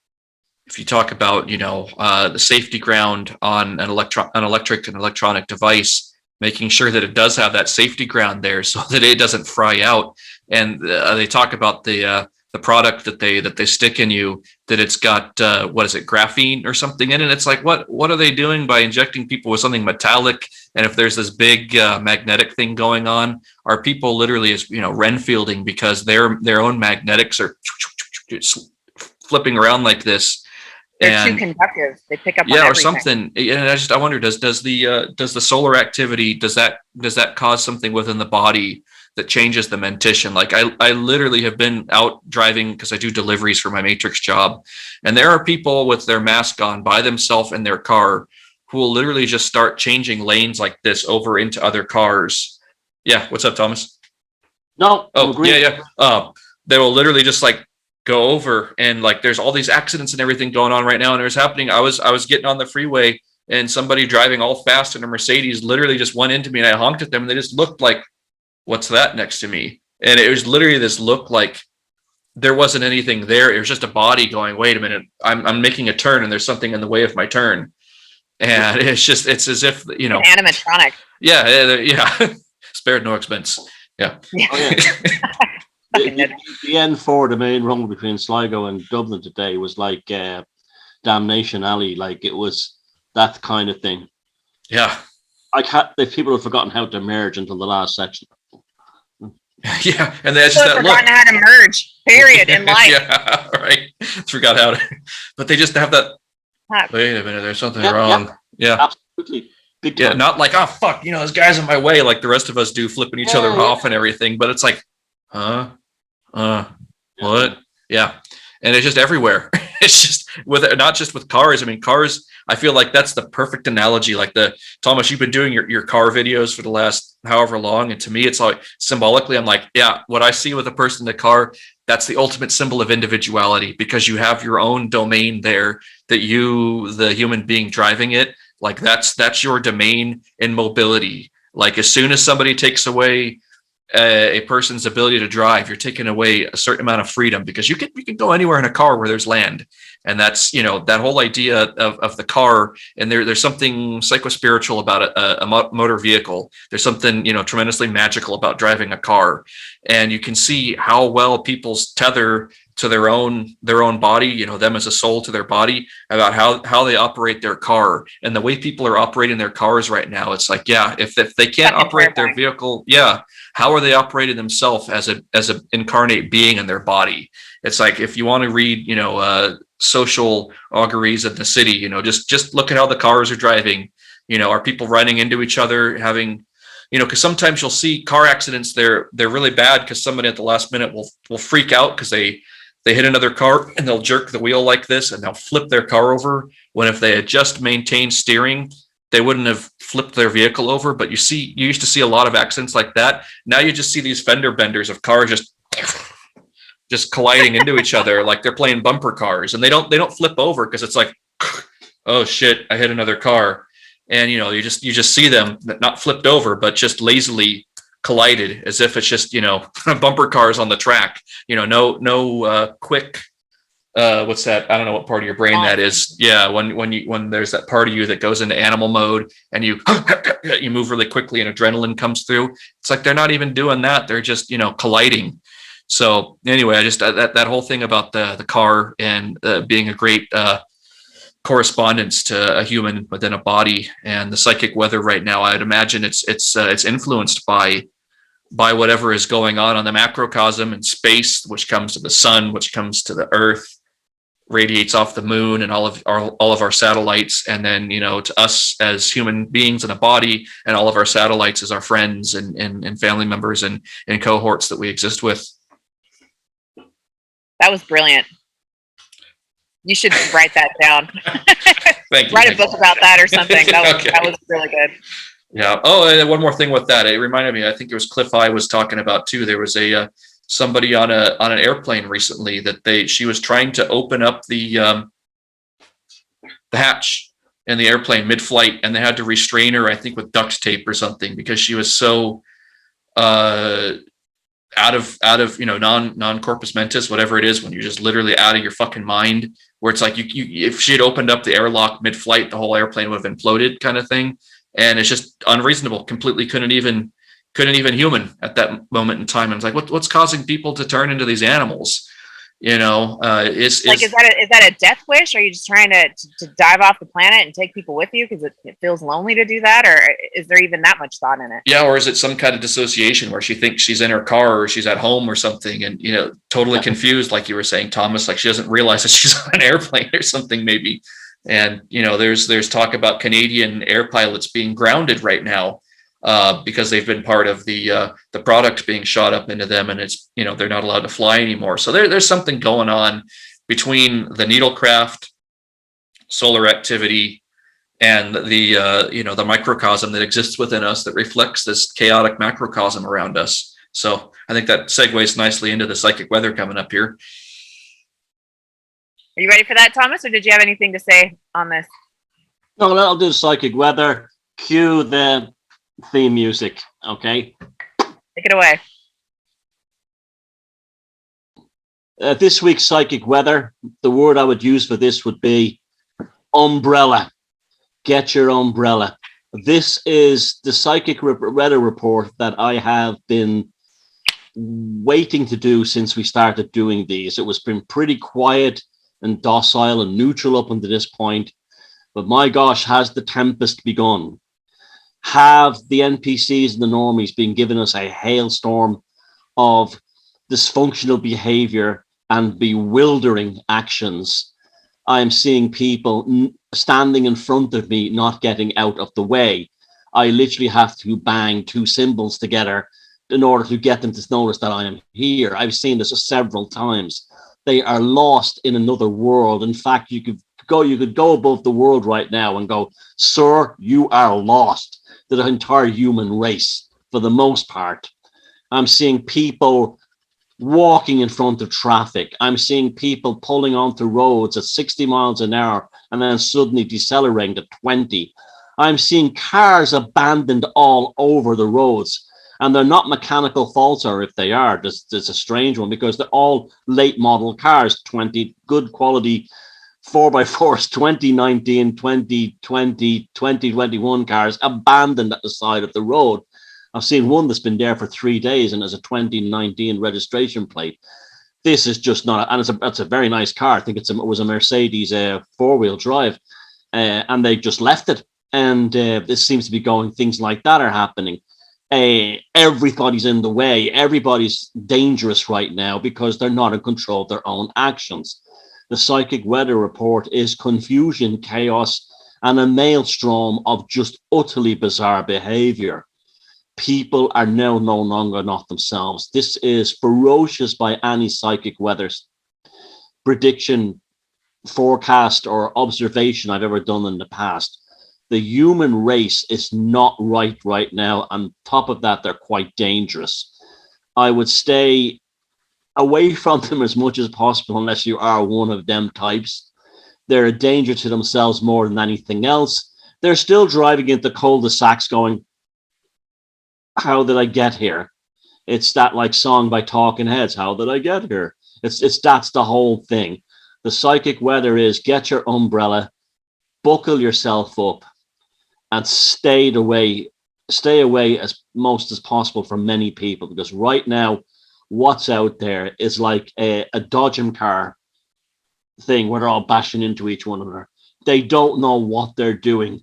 If you talk about, the safety ground on an electric and electronic device, making sure that it does have that safety ground there so that it doesn't fry out. And they talk about the product that they stick in you, that it's got what is it, graphene or something in it. It's like, what are they doing by injecting people with something metallic? And if there's this big magnetic thing going on, are people literally Renfielding because their own magnetics are flipping around like this? They're too conductive. They pick up on or everything. something. And I wonder, does the solar activity, does that cause something within the body that changes the mentition? Like I literally have been out driving because I do deliveries for my Matrix job, and there are people with their mask on by themselves in their car who will literally just start changing lanes like this over into other cars. Yeah, what's up, Thomas? No. Yeah. They will literally just like go over, and like there's all these accidents and everything going on right now, and there's happening. I was getting on the freeway, and somebody driving all fast in a Mercedes literally just went into me, and I honked at them, and they just looked like, what's that next to me? And it was literally this look like there wasn't anything there. It was just a body going, wait a minute, I'm making a turn and there's something in the way of my turn. And it's as if, An animatronic. Yeah. Spared no expense. Yeah. Oh, yeah. the N4, the main road between Sligo and Dublin today, was like Damnation Alley. Like it was that kind of thing. Yeah. People have forgotten how to merge until the last section. Yeah, and they just forgotten how to merge. Period in life. Yeah, right. Forgot how to, but they just have that. Wait a minute, there's something wrong. Yeah, absolutely. Big time. Yeah, not like, oh fuck, this guy's in my way, like the rest of us do, flipping each other off and everything. But it's like, what? Yeah, and it's just everywhere. It's just not just with cars. I mean, cars. I feel like that's the perfect analogy. Like Thomas, you've been doing your car videos for the last however long, and to me, it's like symbolically, I'm like, yeah, what I see with a person in the car, that's the ultimate symbol of individuality, because you have your own domain there that you, the human being driving it, like that's your domain in mobility. Like as soon as somebody takes away a person's ability to drive, you're taking away a certain amount of freedom, because you can go anywhere in a car where there's land. And that's, that whole idea of the car, and there's something psychospiritual about a motor vehicle. There's something, tremendously magical about driving a car. And you can see how well people's tether to their own body, you know, them as a soul to their body, about how they operate their car. And the way people are operating their cars right now, it's like, yeah, if they can't operate their vehicle, yeah, how are they operating themselves as a incarnate being in their body? It's like, if you want to read, you know, social auguries of the city, you know, just look at how the cars are driving. You know, are people running into each other, having, you know, because sometimes you'll see car accidents, they're really bad because somebody at the last minute will freak out because they hit another car and they'll jerk the wheel like this and they'll flip their car over, when if they had just maintained steering, they wouldn't have flipped their vehicle over. But you used to see a lot of accidents like that. Now you just see these fender benders of cars just colliding into each other like they're playing bumper cars, and they don't flip over because it's like, oh shit, I hit another car. And you know, you just see them not flipped over, but just lazily collided, as if it's just, you know, bumper cars on the track. You know, no quick what's that? I don't know what part of your brain that is. Yeah, when there's that part of you that goes into animal mode and you move really quickly and adrenaline comes through. It's like they're not even doing that. They're just, you know, colliding. So anyway, I just that whole thing about the car and being a great correspondence to a human within a body, and the psychic weather right now, I'd imagine it's influenced by whatever is going on the macrocosm in space, which comes to the sun, which comes to the earth, radiates off the moon and all of our satellites, and then, you know, to us as human beings in a body, and all of our satellites as our friends and family members and cohorts that we exist with. That was brilliant. You should write that down. Thank you. Write a book about that or something. Okay. That was really good. Yeah. Oh, and one more thing with that. It reminded me, I think it was Cliff I was talking about too. There was somebody on an airplane recently that she was trying to open up the hatch in the airplane mid-flight, and they had to restrain her, I think, with duct tape or something, because she was so out of you know, non corpus mentis, whatever it is, when you're just literally out of your fucking mind, where it's like you if she had opened up the airlock mid-flight, the whole airplane would have imploded, kind of thing. And it's just unreasonable. Completely couldn't even human at that moment in time. And it's like, what's causing people to turn into these animals? You know, is that a death wish? Are you just trying to dive off the planet and take people with you because it feels lonely to do that, or is there even that much thought in it? Yeah, or is it some kind of dissociation where she thinks she's in her car or she's at home or something, and, you know, totally confused, like you were saying, Thomas, like she doesn't realize that she's on an airplane or something, maybe. And, you know, there's talk about Canadian air pilots being grounded right now because they've been part of the product being shot up into them, and it's, you know, they're not allowed to fly anymore. So there's something going on between the needlecraft, solar activity, and the you know, the microcosm that exists within us that reflects this chaotic macrocosm around us. So I think that segues nicely into the psychic weather coming up here. Are you ready for that, Thomas, or did you have anything to say on this? No, I'll do psychic weather. Cue the theme music, okay? Take it away. This week's psychic weather, the word I would use for this would be umbrella. Get your umbrella. This is the psychic weather report that I have been waiting to do since we started doing these. It was been pretty quiet and docile and neutral up until this point, but my gosh, has the tempest begun? Have the NPCs and the normies been giving us a hailstorm of dysfunctional behavior and bewildering actions? I am seeing people standing in front of me, not getting out of the way. I literally have to bang two symbols together in order to get them to notice that I am here. I've seen this several times. They are lost in another world. In fact, you could go above the world right now and go, sir, you are lost. The entire human race, for the most part. I'm seeing people walking in front of traffic. I'm seeing people pulling onto roads at 60 miles an hour and then suddenly decelerating to 20. I'm seeing cars abandoned all over the roads. And they're not mechanical faults, or if they are, it's a strange one, because they're all late model cars, 20 good quality 4x4s, 2019, 2020, 2021 cars abandoned at the side of the road. I've seen one that's been there for 3 days and has a 2019 registration plate. this is just not, and it's a very nice car. I think it was a Mercedes 4-wheel drive, and they just left it. And this seems to be going, things like that are happening. Everybody's in the way. Everybody's dangerous right now because they're not in control of their own actions. The psychic weather report is confusion, chaos, and a maelstrom of just utterly bizarre behavior. People are now no longer not themselves. This is ferocious by any psychic weather prediction, forecast, or observation I've ever done in the past. The human race is not right now. On top of that, they're quite dangerous. I would stay away from them as much as possible unless you are one of them types. They're a danger to themselves more than anything else. They're still driving into cul-de-sacs going, how did I get here? It's that like song by Talking Heads, how did I get here? That's the whole thing. The psychic weather is get your umbrella, buckle yourself up, and stay away as most as possible from many people, because right now what's out there is like a dodgem car thing where they're all bashing into each one another. They don't know what they're doing.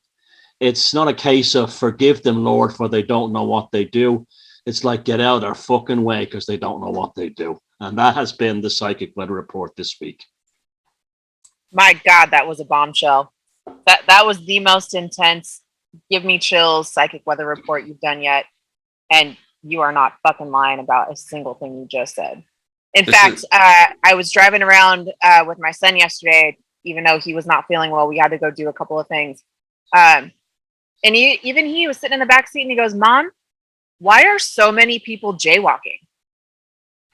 It's not a case of forgive them, Lord, for they don't know what they do. It's like get out of their fucking way because they don't know what they do. And that has been the psychic weather report this week. My God, that was a bombshell. That was the most intense, give me chills psychic weather report you've done yet. And you are not fucking lying about a single thing you just said. In fact, I was driving around with my son yesterday, even though he was not feeling well. We had to go do a couple of things. And he was sitting in the back seat and he goes, Mom, why are so many people jaywalking?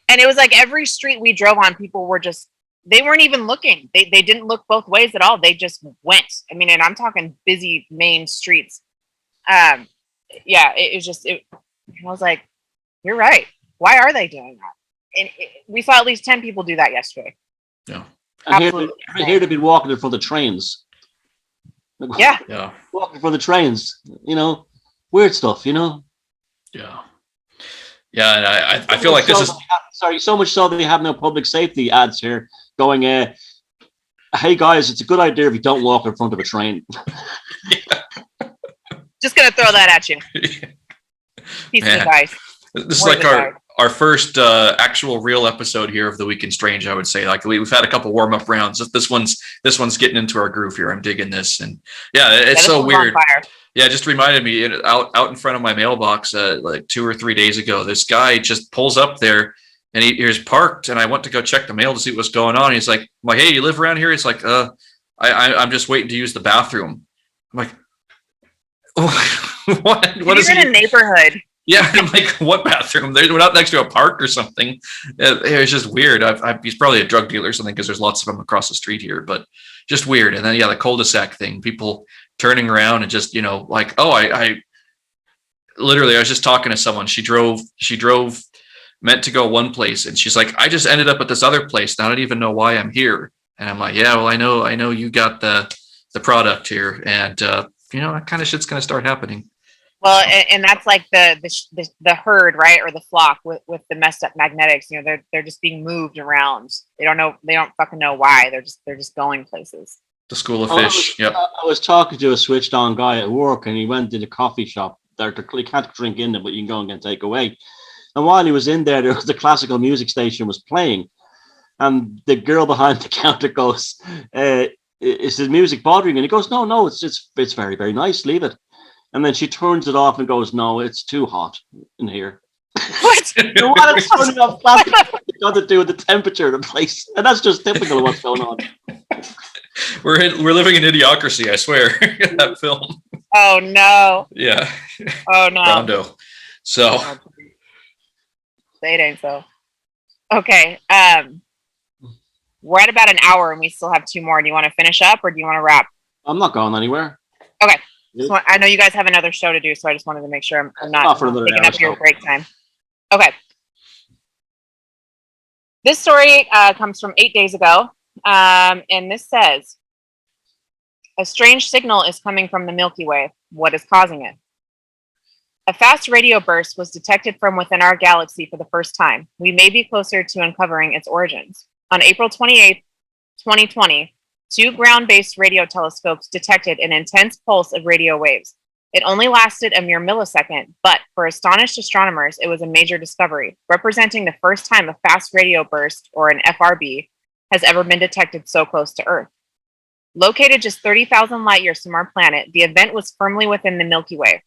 And it was like every street we drove on, people were just, they weren't even looking. They didn't look both ways at all. They just went. I mean, and I'm talking busy main streets. Yeah, I was like, you're right. Why are they doing that? And we saw at least 10 people do that yesterday. Yeah. And here they've been walking in front of the trains. Yeah. Walking for the trains, weird stuff, Yeah. Yeah. And I feel like this is. So much so that they have no public safety ads here going, hey guys, it's a good idea if you don't walk in front of a train. Just going to throw that at you. Piece of advice. This is like our first actual real episode here of the Week in Strange, I would say. Like we've had a couple warm-up rounds. This one's getting into our groove here. I'm digging this. And it's so weird. Yeah, it just reminded me out in front of my mailbox like 2 or 3 days ago, this guy just pulls up there and he's parked, and I went to go check the mail to see what's going on. He's like, hey, you live around here? He's like, I'm just waiting to use the bathroom. I'm like, what is in a neighborhood? Yeah, I'm like, what bathroom? We're not next to a park or something. It's just weird. He's probably a drug dealer or something because there's lots of them across the street here, but just weird. And then, the cul-de-sac thing, people turning around and just, like, oh, I literally, I was just talking to someone. She drove, meant to go one place, and she's like, I just ended up at this other place. I don't even know why I'm here. And I'm like, yeah, well, I know you got the product here. And, that kind of shit's going to start happening. Well, and that's like the herd, right, or the flock with the messed up magnetics. They're just being moved around. They don't fucking know why. They're just going places. The school of fish. Yep. I was talking to a switched on guy at work, and he went to the coffee shop. You can't drink in there, but you can go and get takeaway. And while he was in there was the classical music station was playing, and the girl behind the counter goes, "Is the music bothering you?" And he goes, "No, it's very, very nice. Leave it." And then she turns it off and goes, "No, it's too hot in here." What? What it's turning off classic got to do with the temperature of the place, and that's just typical of what's going on. We're living in Idiocracy, I swear. That film. Oh no. Yeah. Oh no. Rondo. So. Say it ain't so. Okay. We're at about an hour and we still have 2 more. Do you want to finish up or do you want to wrap? I'm not going anywhere. Okay. So I know you guys have another show to do, so I just wanted to make sure I'm not taking up your break time. Okay. This story comes from 8 days ago, and this says, a strange signal is coming from the Milky Way. What is causing it? A fast radio burst was detected from within our galaxy for the first time. We may be closer to uncovering its origins. On April 28, 2020, two ground-based radio telescopes detected an intense pulse of radio waves. It only lasted a mere millisecond, but for astonished astronomers, it was a major discovery, representing the first time a fast radio burst, or an FRB, has ever been detected so close to Earth. Located just 30,000 light years from our planet, the event was firmly within the Milky Way,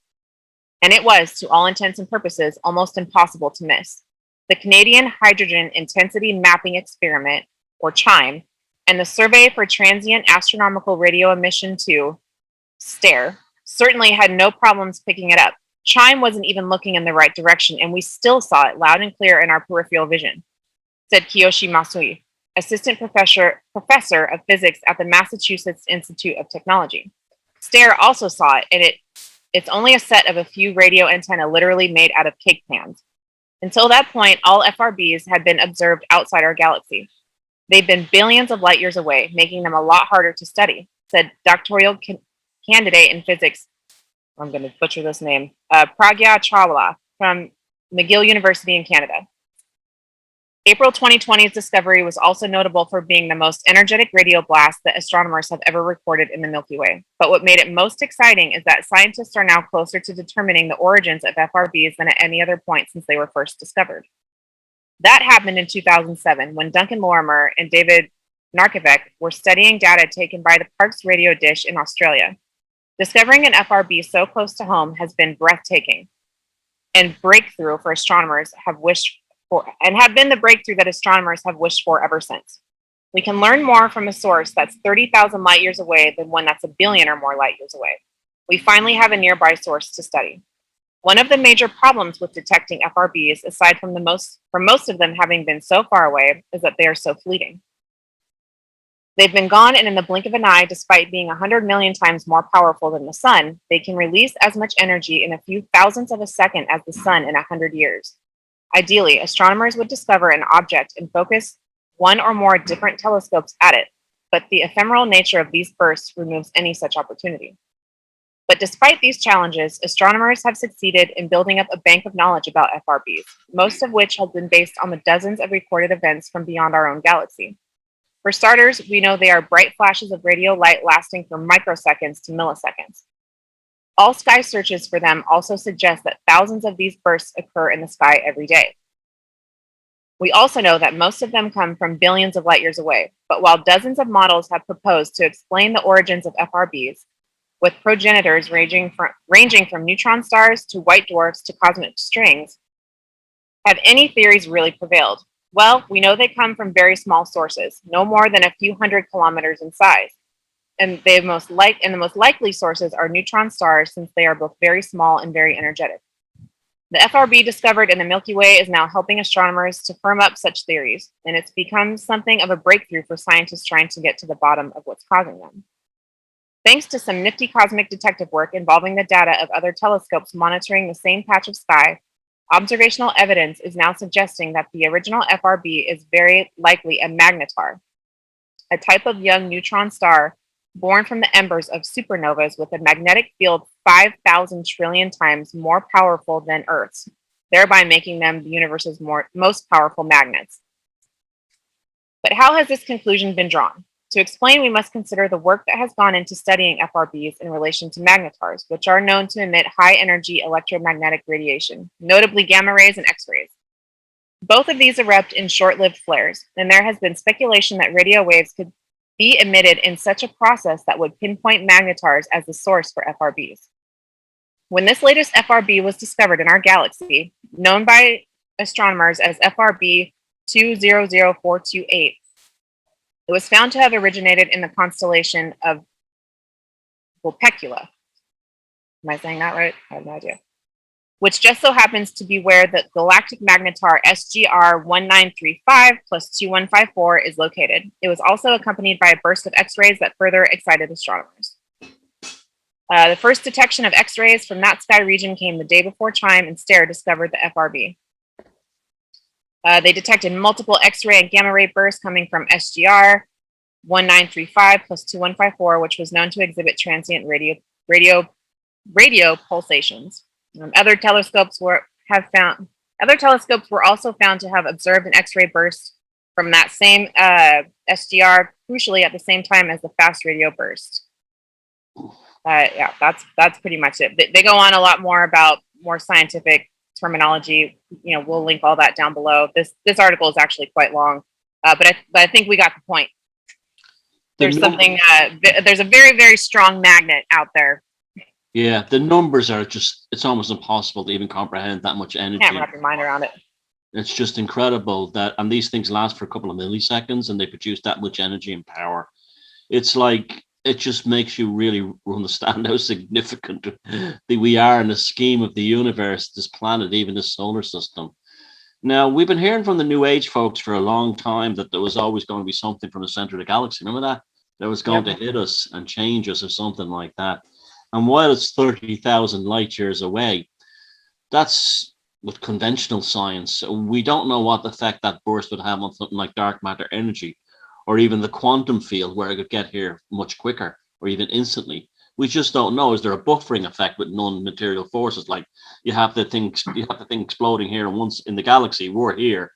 and it was, to all intents and purposes, almost impossible to miss. The Canadian Hydrogen Intensity Mapping Experiment, or CHIME, and the Survey for Transient Astronomical Radio Emission 2, STARE, certainly had no problems picking it up. CHIME wasn't even looking in the right direction, and we still saw it loud and clear in our peripheral vision, said Kiyoshi Masui, assistant professor of physics at the Massachusetts Institute of Technology. STARE also saw it, and it's only a set of a few radio antennae literally made out of cake pans. Until that point, all FRBs had been observed outside our galaxy. They've been billions of light years away, making them a lot harder to study, said doctoral candidate in physics, I'm going to butcher this name, Pragya Chawla from McGill University in Canada. April 2020's discovery was also notable for being the most energetic radio blast that astronomers have ever recorded in the Milky Way. But what made it most exciting is that scientists are now closer to determining the origins of FRBs than at any other point since they were first discovered. That happened in 2007 when Duncan Lorimer and David Narkovec were studying data taken by the Parkes radio dish in Australia. Discovering an FRB so close to home has been breathtaking and breakthrough for astronomers have been the breakthrough that astronomers have wished for ever since. We can learn more from a source that's 30,000 light years away than one that's a billion or more light years away. We finally have a nearby source to study. One of the major problems with detecting FRBs, aside from most of them having been so far away, is that they are so fleeting. They've been gone, and in the blink of an eye, despite being 100 million times more powerful than the sun, they can release as much energy in a few thousandths of a second as the sun in 100 years. Ideally, astronomers would discover an object and focus one or more different telescopes at it, but the ephemeral nature of these bursts removes any such opportunity. But despite these challenges, astronomers have succeeded in building up a bank of knowledge about FRBs, most of which have been based on the dozens of recorded events from beyond our own galaxy. For starters, we know they are bright flashes of radio light lasting from microseconds to milliseconds. All sky searches for them also suggest that thousands of these bursts occur in the sky every day. We also know that most of them come from billions of light years away, but while dozens of models have proposed to explain the origins of FRBs, with progenitors ranging from neutron stars to white dwarfs to cosmic strings, have any theories really prevailed? Well, we know they come from very small sources, no more than a few hundred kilometers in size. And the most likely sources are neutron stars, since they are both very small and very energetic. The FRB discovered in the Milky Way is now helping astronomers to firm up such theories, and it's become something of a breakthrough for scientists trying to get to the bottom of what's causing them. Thanks to some nifty cosmic detective work involving the data of other telescopes monitoring the same patch of sky, observational evidence is now suggesting that the original FRB is very likely a magnetar, a type of young neutron star born from the embers of supernovas with a magnetic field 5,000 trillion times more powerful than Earth's, thereby making them the universe's most powerful magnets. But how has this conclusion been drawn? To explain, we must consider the work that has gone into studying FRBs in relation to magnetars, which are known to emit high-energy electromagnetic radiation, notably gamma rays and X-rays. Both of these erupt in short-lived flares, and there has been speculation that radio waves could be emitted in such a process that would pinpoint magnetars as the source for FRBs. When this latest FRB was discovered in our galaxy, known by astronomers as FRB 200428, it was found to have originated in the constellation of Vulpecula. Am I saying that right? I have no idea. Which just so happens to be where the galactic magnetar SGR 1935 plus 2154 is located. It was also accompanied by a burst of X-rays that further excited astronomers. The first detection of X-rays from that sky region came the day before CHIME and STARE discovered the FRB. They detected multiple X-ray and gamma ray bursts coming from SGR 1935 plus 2154, which was known to exhibit transient radio pulsations. Other telescopes were also found to have observed an X-ray burst from that same SGR, crucially at the same time as the fast radio burst. Yeah, that's pretty much it. They go on a lot more about more scientific terminology. We'll link all that down below. This article is actually quite long, but I think we got the point. There's something. There's a very, very strong magnet out there. Yeah, the numbers are just—it's almost impossible to even comprehend that much energy. Can't wrap your mind around it. It's just incredible and these things last for a couple of milliseconds and they produce that much energy and power. It's like, it just makes you really understand how significant we are in the scheme of the universe, this planet, even this solar system. Now, we've been hearing from the New Age folks for a long time that there was always going to be something from the center of the galaxy. Remember that? That was going to hit us and change us or something like that. And while it's 30,000 light years away, that's with conventional science. We don't know what effect that burst would have on something like dark matter energy, or even the quantum field where it could get here much quicker, or even instantly. We just don't know. Is there a buffering effect with non-material forces? Like you have the thing exploding here, and once in the galaxy, we're here.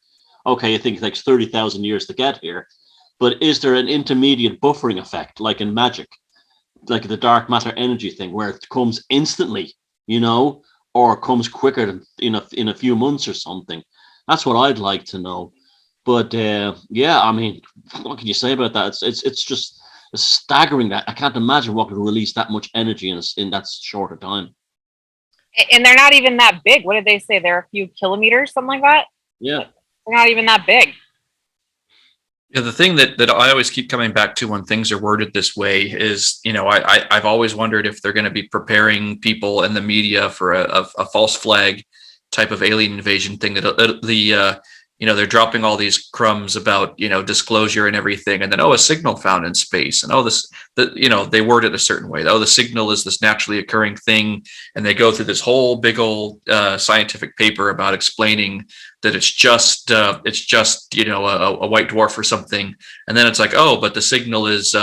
Okay, I think it takes 30,000 years to get here, but is there an intermediate buffering effect, like in magic, like the dark matter energy thing, where it comes instantly, or comes quicker than in a few months or something? That's what I'd like to know. But yeah, I mean, what can you say about that? It's just staggering that I can't imagine what could release that much energy in that shorter time. And they're not even that big. What did they say? They're a few kilometers, something like that. Yeah, they're not even that big. Yeah, the thing that I always keep coming back to when things are worded this way is, I've always wondered if they're going to be preparing people in the media for a false flag type of alien invasion thing, that they're dropping all these crumbs about, disclosure and everything. And then, a signal found in space. And, they word it a certain way. The signal is this naturally occurring thing. And they go through this whole big old scientific paper about explaining that it's just a white dwarf or something. And then it's like, but the signal is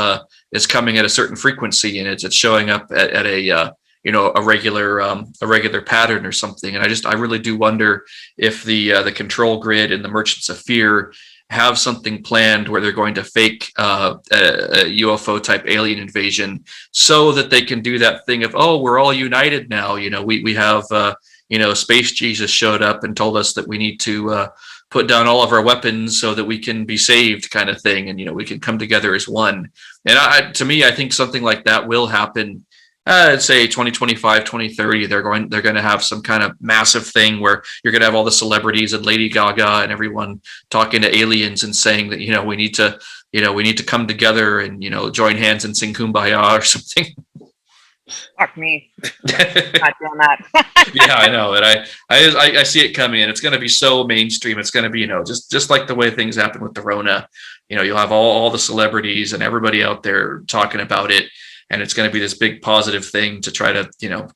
coming at a certain frequency, and it's showing up at a regular pattern or something. And I really do wonder if the control grid and the Merchants of Fear have something planned where they're going to fake a UFO type alien invasion so that they can do that thing of, we're all united now. We have Space Jesus showed up and told us that we need to put down all of our weapons so that we can be saved, kind of thing. And, we can come together as one. And I think something like that will happen. I'd say 2025, 2030, they're going to have some kind of massive thing where you're going to have all the celebrities and Lady Gaga and everyone talking to aliens and saying that, we need to come together and, join hands and sing Kumbaya or something. Fuck me. Not doing that. Yeah, I know. And I see it coming, and it's going to be so mainstream. It's going to be, just like the way things happen with the Rona. You'll have all the celebrities and everybody out there talking about it. And it's going to be this big positive thing to try to,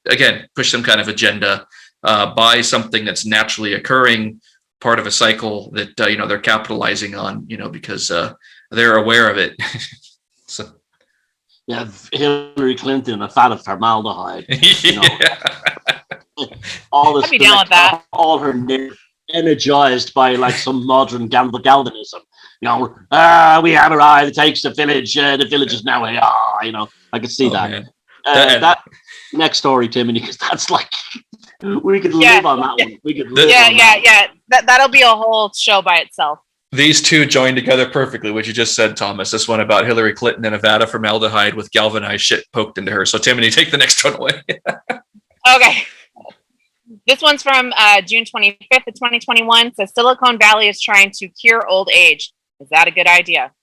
again, push some kind of agenda by something that's naturally occurring, part of a cycle that, they're capitalizing on, because they're aware of it. So. Yeah, Hillary Clinton, a fan of formaldehyde. All this, I'd be down with that. All her energized by like some modern Galvanism. We have arrived. It takes the village. The village is now here. I could see that. That next story, Timothy, because that's like we could live on that one. We could live on that. That'll be a whole show by itself. These two join together perfectly, what you just said, Thomas. This one about Hillary Clinton and Nevada formaldehyde with galvanized shit poked into her. So, Timothy, take the next one away. Okay. This one's from June 25th of 2021. It says Silicon Valley is trying to cure old age. Is that a good idea?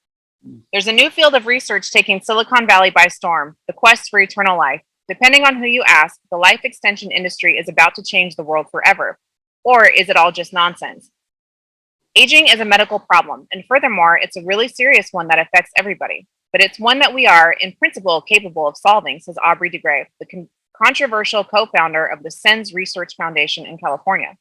There's a new field of research taking Silicon Valley by storm, the quest for eternal life. Depending on who you ask, the life extension industry is about to change the world forever. Or is it all just nonsense? Aging is a medical problem, and furthermore, it's a really serious one that affects everybody. But it's one that we are, in principle, capable of solving, says Aubrey de Grey, the controversial co-founder of the SENS Research Foundation in California.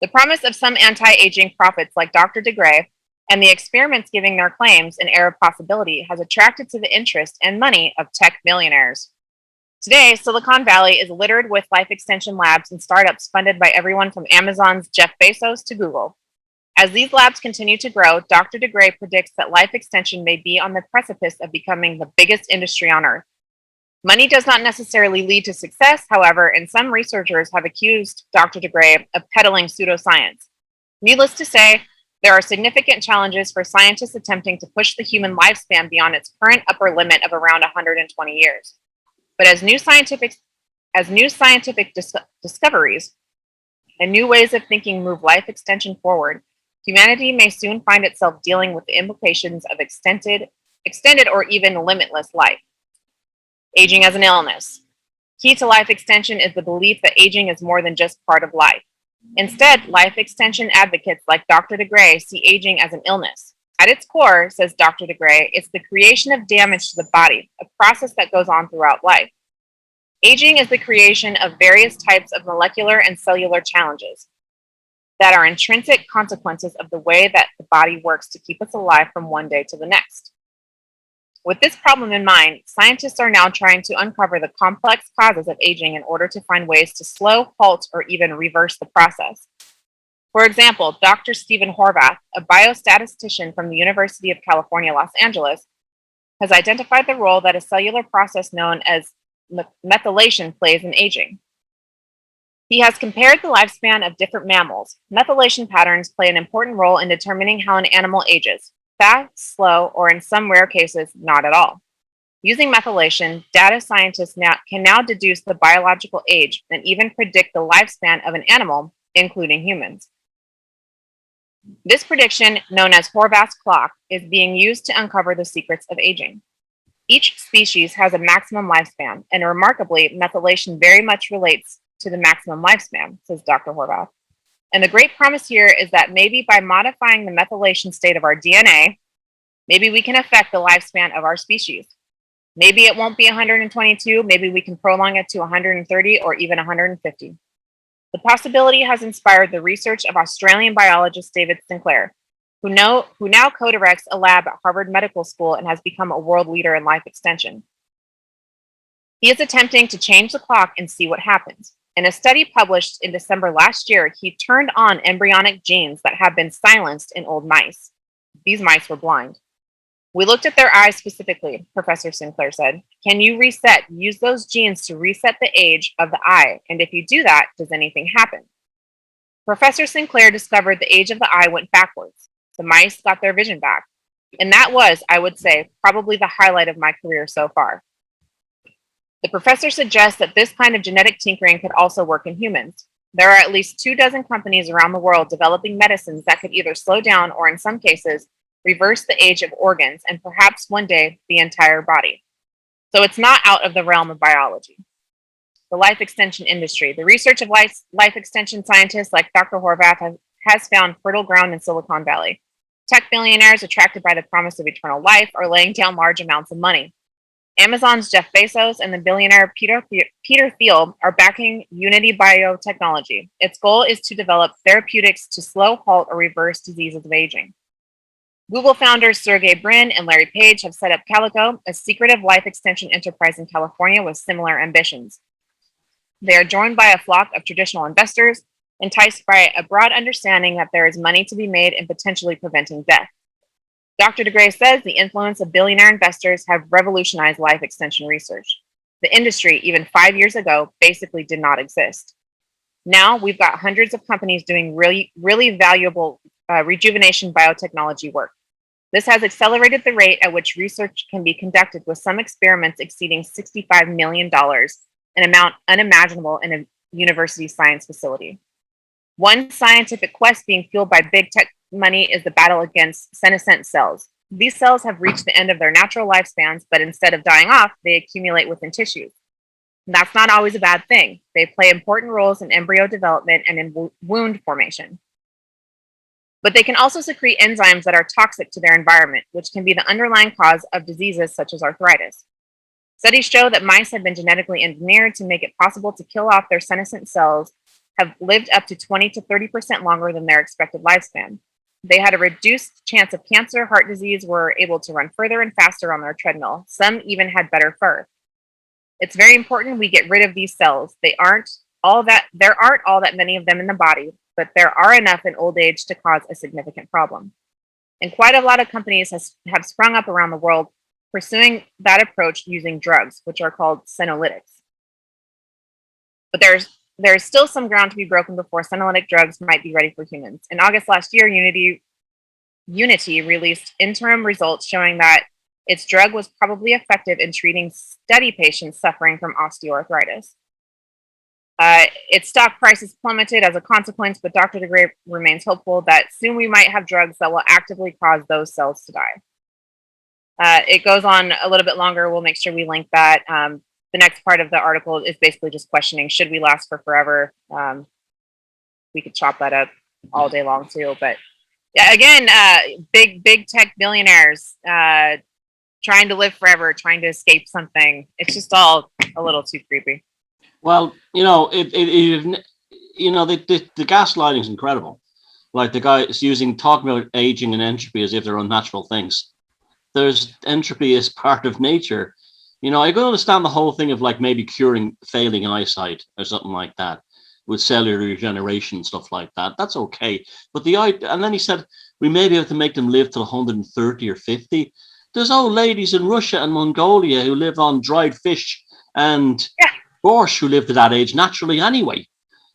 The promise of some anti-aging prophets like Dr. de Grey and the experiments giving their claims an air of possibility has attracted to the interest and money of tech millionaires. Today, Silicon Valley is littered with life extension labs and startups funded by everyone from Amazon's Jeff Bezos to Google. As these labs continue to grow, Dr. DeGray predicts that life extension may be on the precipice of becoming the biggest industry on Earth. Money does not necessarily lead to success, however, and some researchers have accused Dr. DeGray of peddling pseudoscience. Needless to say, there are significant challenges for scientists attempting to push the human lifespan beyond its current upper limit of around 120 years. But as new scientific discoveries and new ways of thinking move life extension forward, humanity may soon find itself dealing with the implications of extended or even limitless life. Aging as an illness. Key to life extension is the belief that aging is more than just part of life. Instead, life extension advocates like Dr. DeGray see aging as an illness. At its core, says Dr. DeGray, it's the creation of damage to the body, a process that goes on throughout life. Aging is the creation of various types of molecular and cellular challenges that are intrinsic consequences of the way that the body works to keep us alive from one day to the next. With this problem in mind, scientists are now trying to uncover the complex causes of aging in order to find ways to slow, halt, or even reverse the process. For example, Dr. Stephen Horvath, a biostatistician from the University of California, Los Angeles, has identified the role that a cellular process known as methylation plays in aging. He has compared the lifespan of different mammals. Methylation patterns play an important role in determining how an animal ages, fast, slow, or in some rare cases, not at all. Using methylation, data scientists can now deduce the biological age and even predict the lifespan of an animal, including humans. This prediction, known as Horvath's clock, is being used to uncover the secrets of aging. Each species has a maximum lifespan, and remarkably, methylation very much relates to the maximum lifespan, says Dr. Horvath. And the great promise here is that maybe by modifying the methylation state of our DNA, maybe we can affect the lifespan of our species. Maybe it won't be 122, maybe we can prolong it to 130 or even 150. The possibility has inspired the research of Australian biologist David Sinclair, who now co-directs a lab at Harvard Medical School and has become a world leader in life extension. He is attempting to change the clock and see what happens. In a study published in December last year, he turned on embryonic genes that had been silenced in old mice. These mice were blind. We looked at their eyes specifically, Professor Sinclair said. Can you use those genes to reset the age of the eye? And if you do that, does anything happen? Professor Sinclair discovered the age of the eye went backwards. The mice got their vision back. And that was, I would say, probably the highlight of my career so far. The professor suggests that this kind of genetic tinkering could also work in humans. There are at least 24 companies around the world developing medicines that could either slow down or, in some cases, reverse the age of organs and perhaps one day the entire body. So it's not out of the realm of biology. The life extension industry. The research of life extension scientists like Dr. Horvath has found fertile ground in Silicon Valley. Tech billionaires attracted by the promise of eternal life are laying down large amounts of money. Amazon's Jeff Bezos and the billionaire Peter Thiel are backing Unity Biotechnology. Its goal is to develop therapeutics to slow, halt, or reverse diseases of aging. Google founders Sergey Brin and Larry Page have set up Calico, a secretive life extension enterprise in California with similar ambitions. They are joined by a flock of traditional investors, enticed by a broad understanding that there is money to be made in potentially preventing death. Dr. DeGray says the influence of billionaire investors have revolutionized life extension research. The industry, even 5 years ago, basically did not exist. Now we've got hundreds of companies doing really valuable rejuvenation biotechnology work. This has accelerated the rate at which research can be conducted, with some experiments exceeding $65 million, an amount unimaginable in a university science facility. One scientific quest being fueled by big tech money is the battle against senescent cells. These cells have reached the end of their natural lifespans, but instead of dying off, they accumulate within tissues. And that's not always a bad thing. They play important roles in embryo development and in wound formation. But they can also secrete enzymes that are toxic to their environment, which can be the underlying cause of diseases such as arthritis. Studies show that mice have been genetically engineered to make it possible to kill off their senescent cells, have lived up to 20 to 30% longer than their expected lifespan. They had a reduced chance of cancer, heart disease, were able to run further and faster on their treadmill. Some even had better fur. It's very important we get rid of these cells. There aren't all that many of them in the body, but there are enough in old age to cause a significant problem. And quite a lot of companies have sprung up around the world pursuing that approach using drugs, which are called senolytics. But there's still some ground to be broken before senolytic drugs might be ready for humans. In August last year, Unity released interim results showing that its drug was probably effective in treating study patients suffering from osteoarthritis. Its stock prices plummeted as a consequence, but Dr. DeGray remains hopeful that soon we might have drugs that will actively cause those cells to die. It goes on a little bit longer. We'll make sure we link that. The next part of the article is basically just questioning, should we last for forever? We could chop that up all day long too. But yeah, again, big tech billionaires trying to live forever, trying to escape something. It's just all a little too creepy. Well, the gaslighting is incredible. Like the guy is talking about aging and entropy as if they're unnatural things. There's entropy is part of nature. I can understand the whole thing of like maybe curing failing eyesight or something like that with cellular regeneration and stuff like that. That's okay. But and then he said we may be able to make them live till 130 or 50. There's old ladies in Russia and Mongolia who live on dried fish and borscht who live to that age naturally anyway.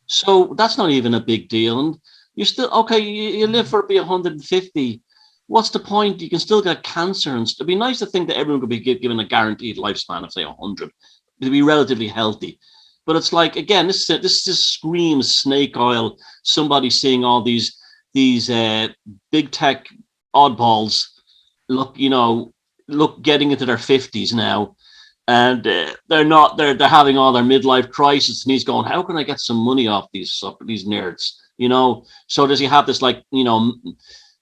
So that's not even a big deal. And you're still okay. You live for 150. What's the point? You can still get cancer, and it'd be nice to think that everyone could be given a guaranteed lifespan of say 100 to be relatively healthy. But it's like, again, this just screams snake oil. Somebody seeing all these big tech oddballs getting into their 50s now, and they're having all their midlife crisis, and he's going, how can I get some money off these nerds? So does he have this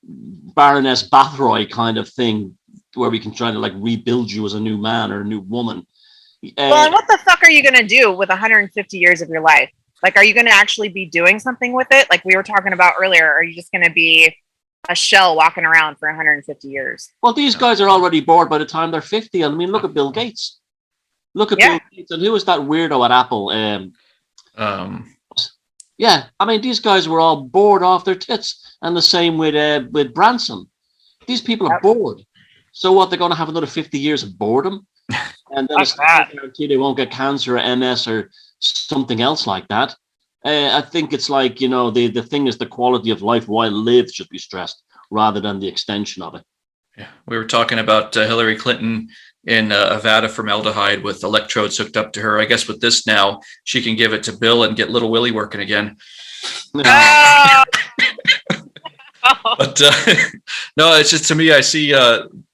Baroness Bathroy kind of thing where we can try to like rebuild you as a new man or a new woman? Well, and what the fuck are you going to do with 150 years of your life? Like, are you going to actually be doing something with it? Like we were talking about earlier, are you just going to be a shell walking around for 150 years? Well, these guys are already bored by the time they're 50. I mean, look at Bill Gates. Bill Gates, and who was that weirdo at Apple? Yeah, I mean, these guys were all bored off their tits, and the same with Branson. These people are bored. So what? They're going to have another 50 years of boredom, and then it's not guarantee they won't get cancer or MS or something else like that. I think it's like the thing is the quality of life while lived should be stressed rather than the extension of it. Yeah, we were talking about Hillary Clinton in a vat of formaldehyde with electrodes hooked up to her. I guess with this now, she can give it to Bill and get little Willie working again. But no, it's just, to me, I see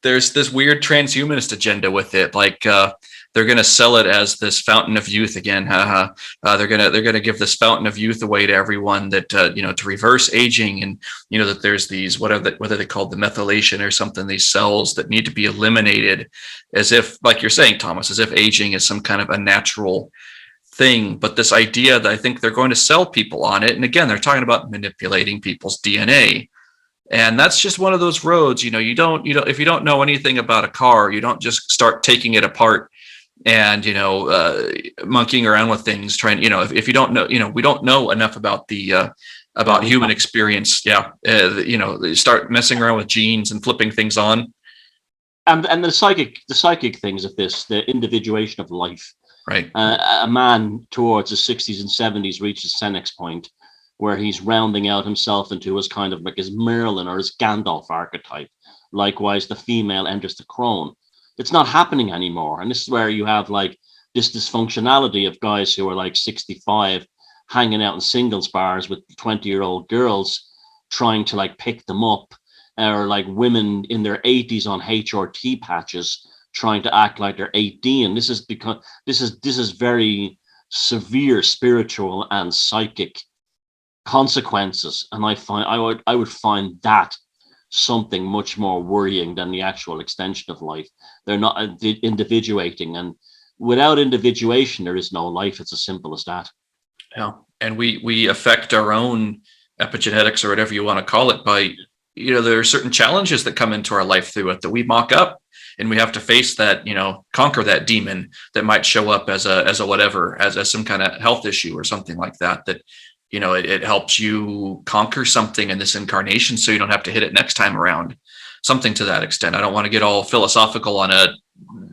there's this weird transhumanist agenda with it. Like they're going to sell it as this fountain of youth again. They're going to give this fountain of youth away to everyone that to reverse aging, and that there's these what are they called, the methylation or something, these cells that need to be eliminated, as if, like you're saying, Thomas, as if aging is some kind of a natural thing. But this idea that I think they're going to sell people on it, and again, they're talking about manipulating people's DNA. And that's just one of those roads, you don't if you don't know anything about a car, you don't just start taking it apart and monkeying around with things, trying, if you don't know, we don't know enough about the about human experience. They start messing around with genes and flipping things on. And the psychic things of this, the individuation of life. Right. A man towards his 60s and 70s reaches Senex point, where he's rounding out himself into his kind of like his Merlin or his Gandalf archetype. Likewise, the female enters the crone. It's not happening anymore. And this is where you have like this dysfunctionality of guys who are like 65 hanging out in singles bars with 20-year-old girls trying to like pick them up, or like women in their 80s on HRT patches trying to act like they're 18. This is because this is very severe spiritual and psychic consequences, and I would find that something much more worrying than the actual extension of life. They're not individuating, and without individuation there is no life. It's as simple as that. Yeah, and we affect our own epigenetics, or whatever you want to call it, by there are certain challenges that come into our life through it that we mock up. and we have to face that, conquer that demon that might show up as a whatever, as some kind of health issue or something like that, it helps you conquer something in this incarnation so you don't have to hit it next time around. Something to that extent. I don't want to get all philosophical on a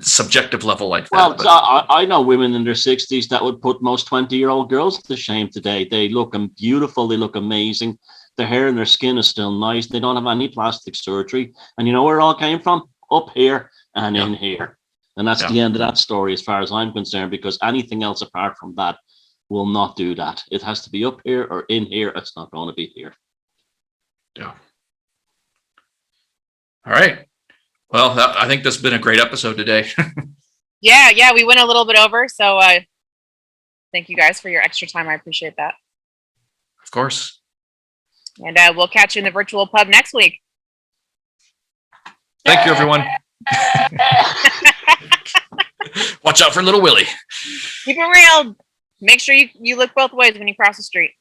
subjective level like that. Well, I know women in their 60s that would put most 20-year-old girls to shame today. They look beautiful. They look amazing. Their hair and their skin is still nice. They don't have any plastic surgery. And you know where it all came from? Up here and in here. And that's the end of that story as far as I'm concerned, because anything else apart from that will not do that. It has to be up here or in here. It's not going to be here. Yeah. All right. Well, I think this has been a great episode today. Yeah, we went a little bit over. So thank you guys for your extra time. I appreciate that. Of course. And we'll catch you in the virtual pub next week. Thank you, everyone. Watch out for little Willie. Keep it real. Make sure you look both ways when you cross the street.